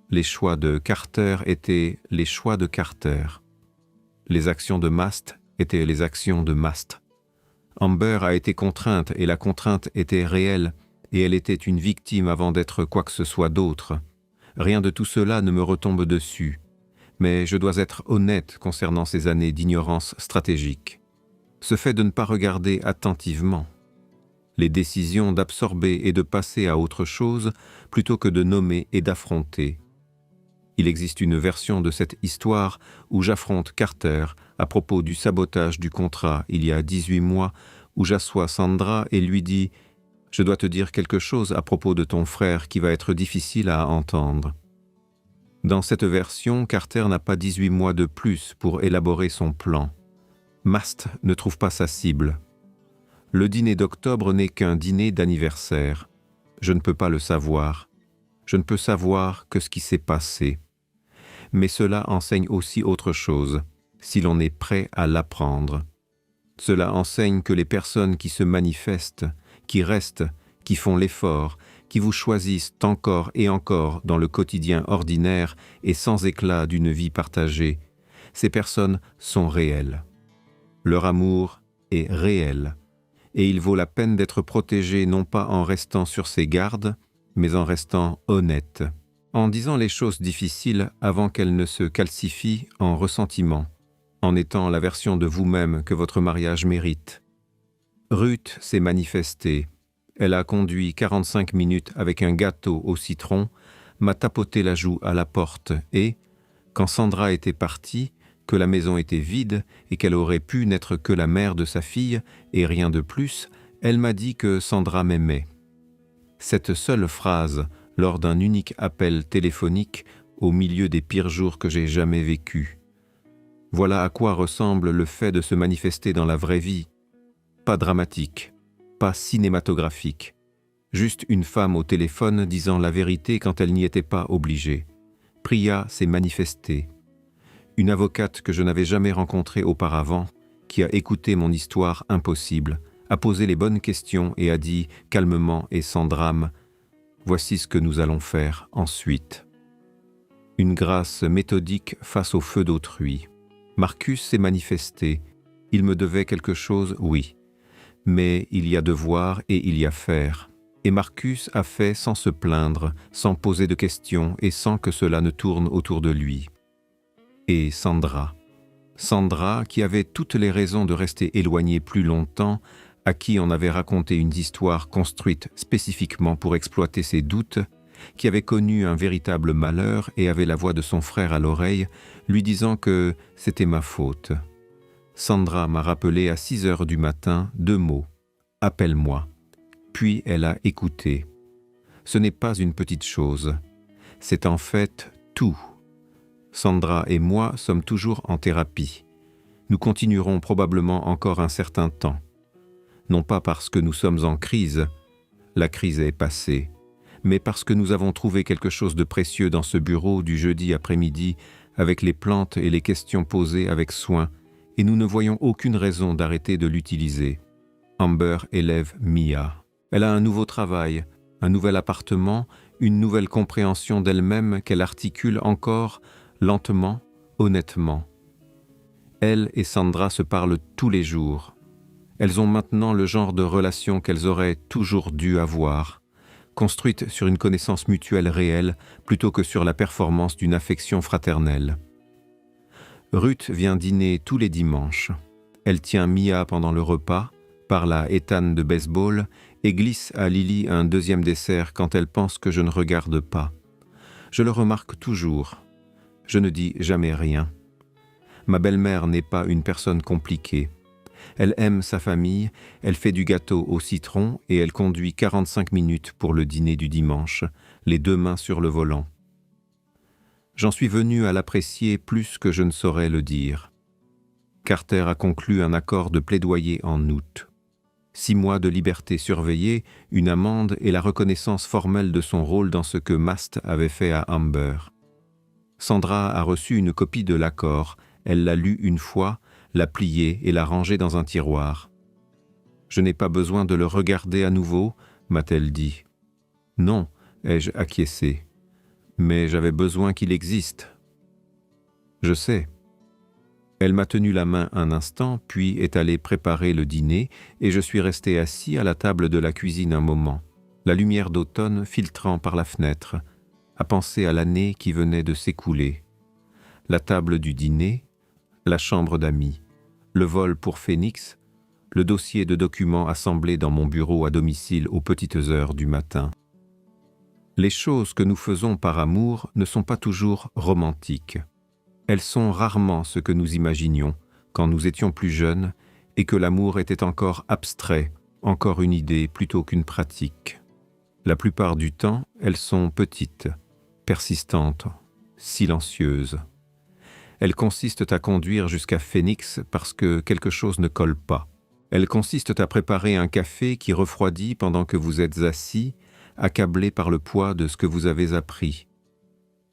S1: Les choix de Carter étaient les choix de Carter. Les actions de Mast étaient les actions de Mast. Amber a été contrainte et la contrainte était réelle et elle était une victime avant d'être quoi que ce soit d'autre. Rien de tout cela ne me retombe dessus, mais je dois être honnête concernant ces années d'ignorance stratégique. Ce fait de ne pas regarder attentivement. Les décisions d'absorber et de passer à autre chose plutôt que de nommer et d'affronter. Il existe une version de cette histoire où j'affronte Carter à propos du sabotage du contrat il y a 18 mois, où j'assois Sandra et lui dis « Je dois te dire quelque chose à propos de ton frère qui va être difficile à entendre. Dans cette version, Carter n'a pas 18 mois de plus pour élaborer son plan. Mast ne trouve pas sa cible. Le dîner d'octobre n'est qu'un dîner d'anniversaire. Je ne peux pas le savoir. Je ne peux savoir que ce qui s'est passé. Mais cela enseigne aussi autre chose, si l'on est prêt à l'apprendre. Cela enseigne que les personnes qui se manifestent, qui restent, qui font l'effort, qui vous choisissent encore et encore dans le quotidien ordinaire et sans éclat d'une vie partagée, ces personnes sont réelles. Leur amour est réel, et il vaut la peine d'être protégé non pas en restant sur ses gardes, mais en restant honnête, en disant les choses difficiles avant qu'elles ne se calcifient en ressentiment, en étant la version de vous-même que votre mariage mérite. Ruth s'est manifestée. Elle a conduit 45 minutes avec un gâteau au citron, m'a tapoté la joue à la porte et, quand Sandra était partie, que la maison était vide et qu'elle aurait pu n'être que la mère de sa fille et rien de plus, elle m'a dit que Sandra m'aimait. Cette seule phrase, lors d'un unique appel téléphonique au milieu des pires jours que j'ai jamais vécus. Voilà à quoi ressemble le fait de se manifester dans la vraie vie. Pas dramatique, pas cinématographique. Juste une femme au téléphone disant la vérité quand elle n'y était pas obligée. Priya s'est manifestée. Une avocate que je n'avais jamais rencontrée auparavant, qui a écouté mon histoire impossible, a posé les bonnes questions et a dit calmement et sans drame « Voici ce que nous allons faire ensuite ». Une grâce méthodique face au feu d'autrui. Marcus s'est manifesté. Il me devait quelque chose, oui. Mais il y a devoir et il y a faire. Et Marcus a fait sans se plaindre, sans poser de questions et sans que cela ne tourne autour de lui. Et Sandra. Sandra, qui avait toutes les raisons de rester éloignée plus longtemps, à qui on avait raconté une histoire construite spécifiquement pour exploiter ses doutes, qui avait connu un véritable malheur et avait la voix de son frère à l'oreille, lui disant que c'était ma faute. Sandra m'a rappelé à 6 heures du matin 2 mots. « Appelle-moi ». Puis elle a écouté. Ce n'est pas une petite chose. C'est en fait tout. Sandra et moi sommes toujours en thérapie. Nous continuerons probablement encore un certain temps. Non pas parce que nous sommes en crise, la crise est passée, mais parce que nous avons trouvé quelque chose de précieux dans ce bureau du jeudi après-midi avec les plantes et les questions posées avec soin, et nous ne voyons aucune raison d'arrêter de l'utiliser. Amber élève Mia. Elle a un nouveau travail, un nouvel appartement, une nouvelle compréhension d'elle-même qu'elle articule encore lentement, honnêtement. Elle et Sandra se parlent tous les jours. Elles ont maintenant le genre de relation qu'elles auraient toujours dû avoir, construite sur une connaissance mutuelle réelle plutôt que sur la performance d'une affection fraternelle. Ruth vient dîner tous les dimanches. Elle tient Mia pendant le repas, parle à Ethan de baseball et glisse à Lily un deuxième dessert quand elle pense que je ne regarde pas. Je le remarque toujours. Je ne dis jamais rien. Ma belle-mère n'est pas une personne compliquée. Elle aime sa famille, elle fait du gâteau au citron et elle conduit 45 minutes pour le dîner du dimanche, les 2 mains sur le volant. J'en suis venu à l'apprécier plus que je ne saurais le dire. Carter a conclu un accord de plaidoyer en août. 6 mois de liberté surveillée, une amende et la reconnaissance formelle de son rôle dans ce que Mast avait fait à Amber. Sandra a reçu une copie de l'accord, elle l'a lu une fois, l'a plié et l'a rangé dans un tiroir. « Je n'ai pas besoin de le regarder à nouveau » m'a-t-elle dit. « Non » ai-je acquiescé, « mais j'avais besoin qu'il existe. » « Je sais. » Elle m'a tenu la main un instant, puis est allée préparer le dîner, et je suis resté assis à la table de la cuisine un moment, la lumière d'automne filtrant par la fenêtre, à penser à l'année qui venait de s'écouler. La table du dîner, la chambre d'amis, le vol pour Phoenix, le dossier de documents assemblés dans mon bureau à domicile aux petites heures du matin. Les choses que nous faisons par amour ne sont pas toujours romantiques. Elles sont rarement ce que nous imaginions quand nous étions plus jeunes et que l'amour était encore abstrait, encore une idée plutôt qu'une pratique. La plupart du temps, elles sont petites, persistantes, silencieuses. Elles consistent à conduire jusqu'à Phoenix parce que quelque chose ne colle pas. Elles consistent à préparer un café qui refroidit pendant que vous êtes assis, accablé par le poids de ce que vous avez appris.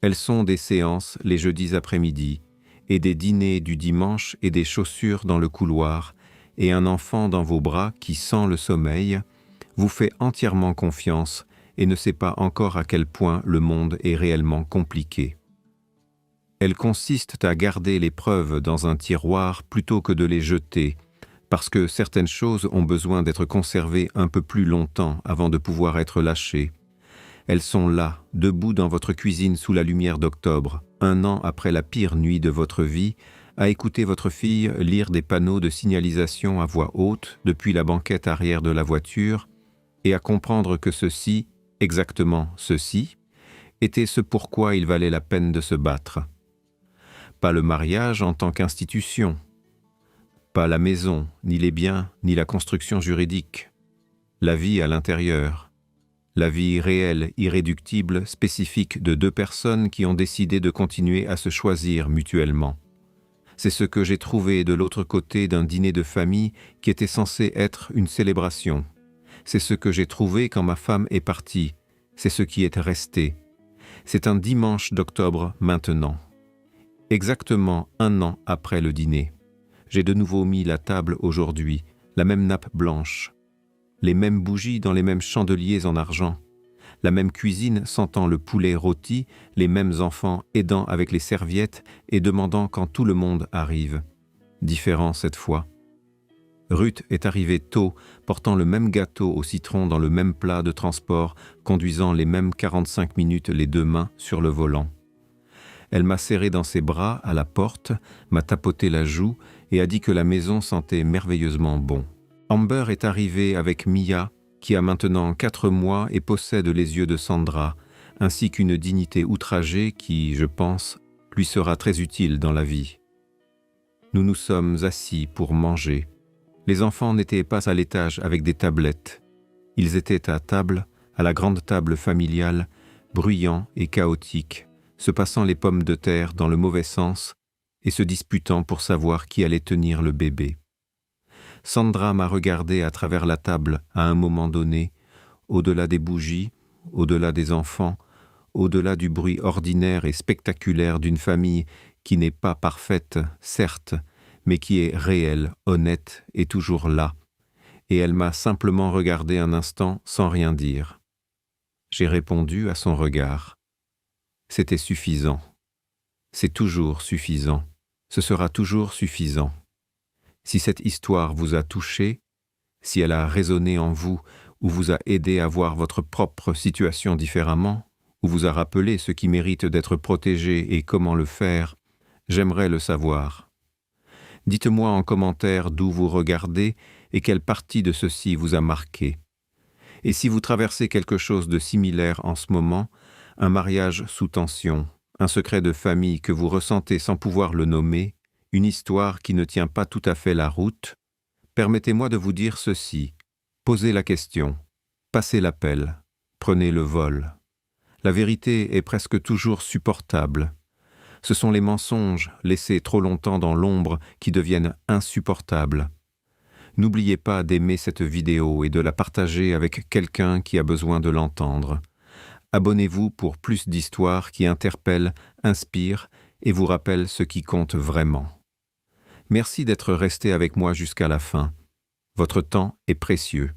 S1: Elles sont des séances les jeudis après-midi, et des dîners du dimanche et des chaussures dans le couloir, et un enfant dans vos bras qui sent le sommeil, vous fait entièrement confiance et ne sait pas encore à quel point le monde est réellement compliqué. Elles consistent à garder les preuves dans un tiroir plutôt que de les jeter, parce que certaines choses ont besoin d'être conservées un peu plus longtemps avant de pouvoir être lâchées. Elles sont là, debout dans votre cuisine sous la lumière d'octobre, 1 an après la pire nuit de votre vie, à écouter votre fille lire des panneaux de signalisation à voix haute depuis la banquette arrière de la voiture et à comprendre que ceci, exactement ceci, était ce pourquoi il valait la peine de se battre. Pas le mariage en tant qu'institution, pas la maison, ni les biens, ni la construction juridique, la vie à l'intérieur, la vie réelle, irréductible, spécifique de 2 personnes qui ont décidé de continuer à se choisir mutuellement. C'est ce que j'ai trouvé de l'autre côté d'un dîner de famille qui était censé être une célébration. C'est ce que j'ai trouvé quand ma femme est partie. C'est ce qui est resté. C'est un dimanche d'octobre maintenant. Exactement 1 an après le dîner. J'ai de nouveau mis la table aujourd'hui, la même nappe blanche, les mêmes bougies dans les mêmes chandeliers en argent, la même cuisine sentant le poulet rôti, les mêmes enfants aidant avec les serviettes et demandant quand tout le monde arrive. Différent cette fois. Ruth est arrivée tôt, portant le même gâteau au citron dans le même plat de transport, conduisant les mêmes 45 minutes les 2 mains sur le volant. Elle m'a serré dans ses bras à la porte, m'a tapoté la joue et a dit que la maison sentait merveilleusement bon. Amber est arrivée avec Mia, qui a maintenant 4 mois et possède les yeux de Sandra, ainsi qu'une dignité outragée qui, je pense, lui sera très utile dans la vie. Nous nous sommes assis pour manger. Les enfants n'étaient pas à l'étage avec des tablettes. Ils étaient à table, à la grande table familiale, bruyants et chaotiques, se passant les pommes de terre dans le mauvais sens et se disputant pour savoir qui allait tenir le bébé. Sandra m'a regardé à travers la table à un moment donné, au-delà des bougies, au-delà des enfants, au-delà du bruit ordinaire et spectaculaire d'une famille qui n'est pas parfaite, certes, mais qui est réelle, honnête et toujours là. Et elle m'a simplement regardé un instant sans rien dire. J'ai répondu à son regard. C'était suffisant. C'est toujours suffisant. Ce sera toujours suffisant. Si cette histoire vous a touché, si elle a résonné en vous ou vous a aidé à voir votre propre situation différemment, ou vous a rappelé ce qui mérite d'être protégé et comment le faire, j'aimerais le savoir. Dites-moi en commentaire d'où vous regardez et quelle partie de ceci vous a marqué. Et si vous traversez quelque chose de similaire en ce moment, un mariage sous tension, un secret de famille que vous ressentez sans pouvoir le nommer, une histoire qui ne tient pas tout à fait la route, permettez-moi de vous dire ceci. Posez la question, passez l'appel, prenez le vol. La vérité est presque toujours supportable. Ce sont les mensonges laissés trop longtemps dans l'ombre qui deviennent insupportables. N'oubliez pas d'aimer cette vidéo et de la partager avec quelqu'un qui a besoin de l'entendre. Abonnez-vous pour plus d'histoires qui interpellent, inspirent et vous rappellent ce qui compte vraiment. Merci d'être resté avec moi jusqu'à la fin. Votre temps est précieux.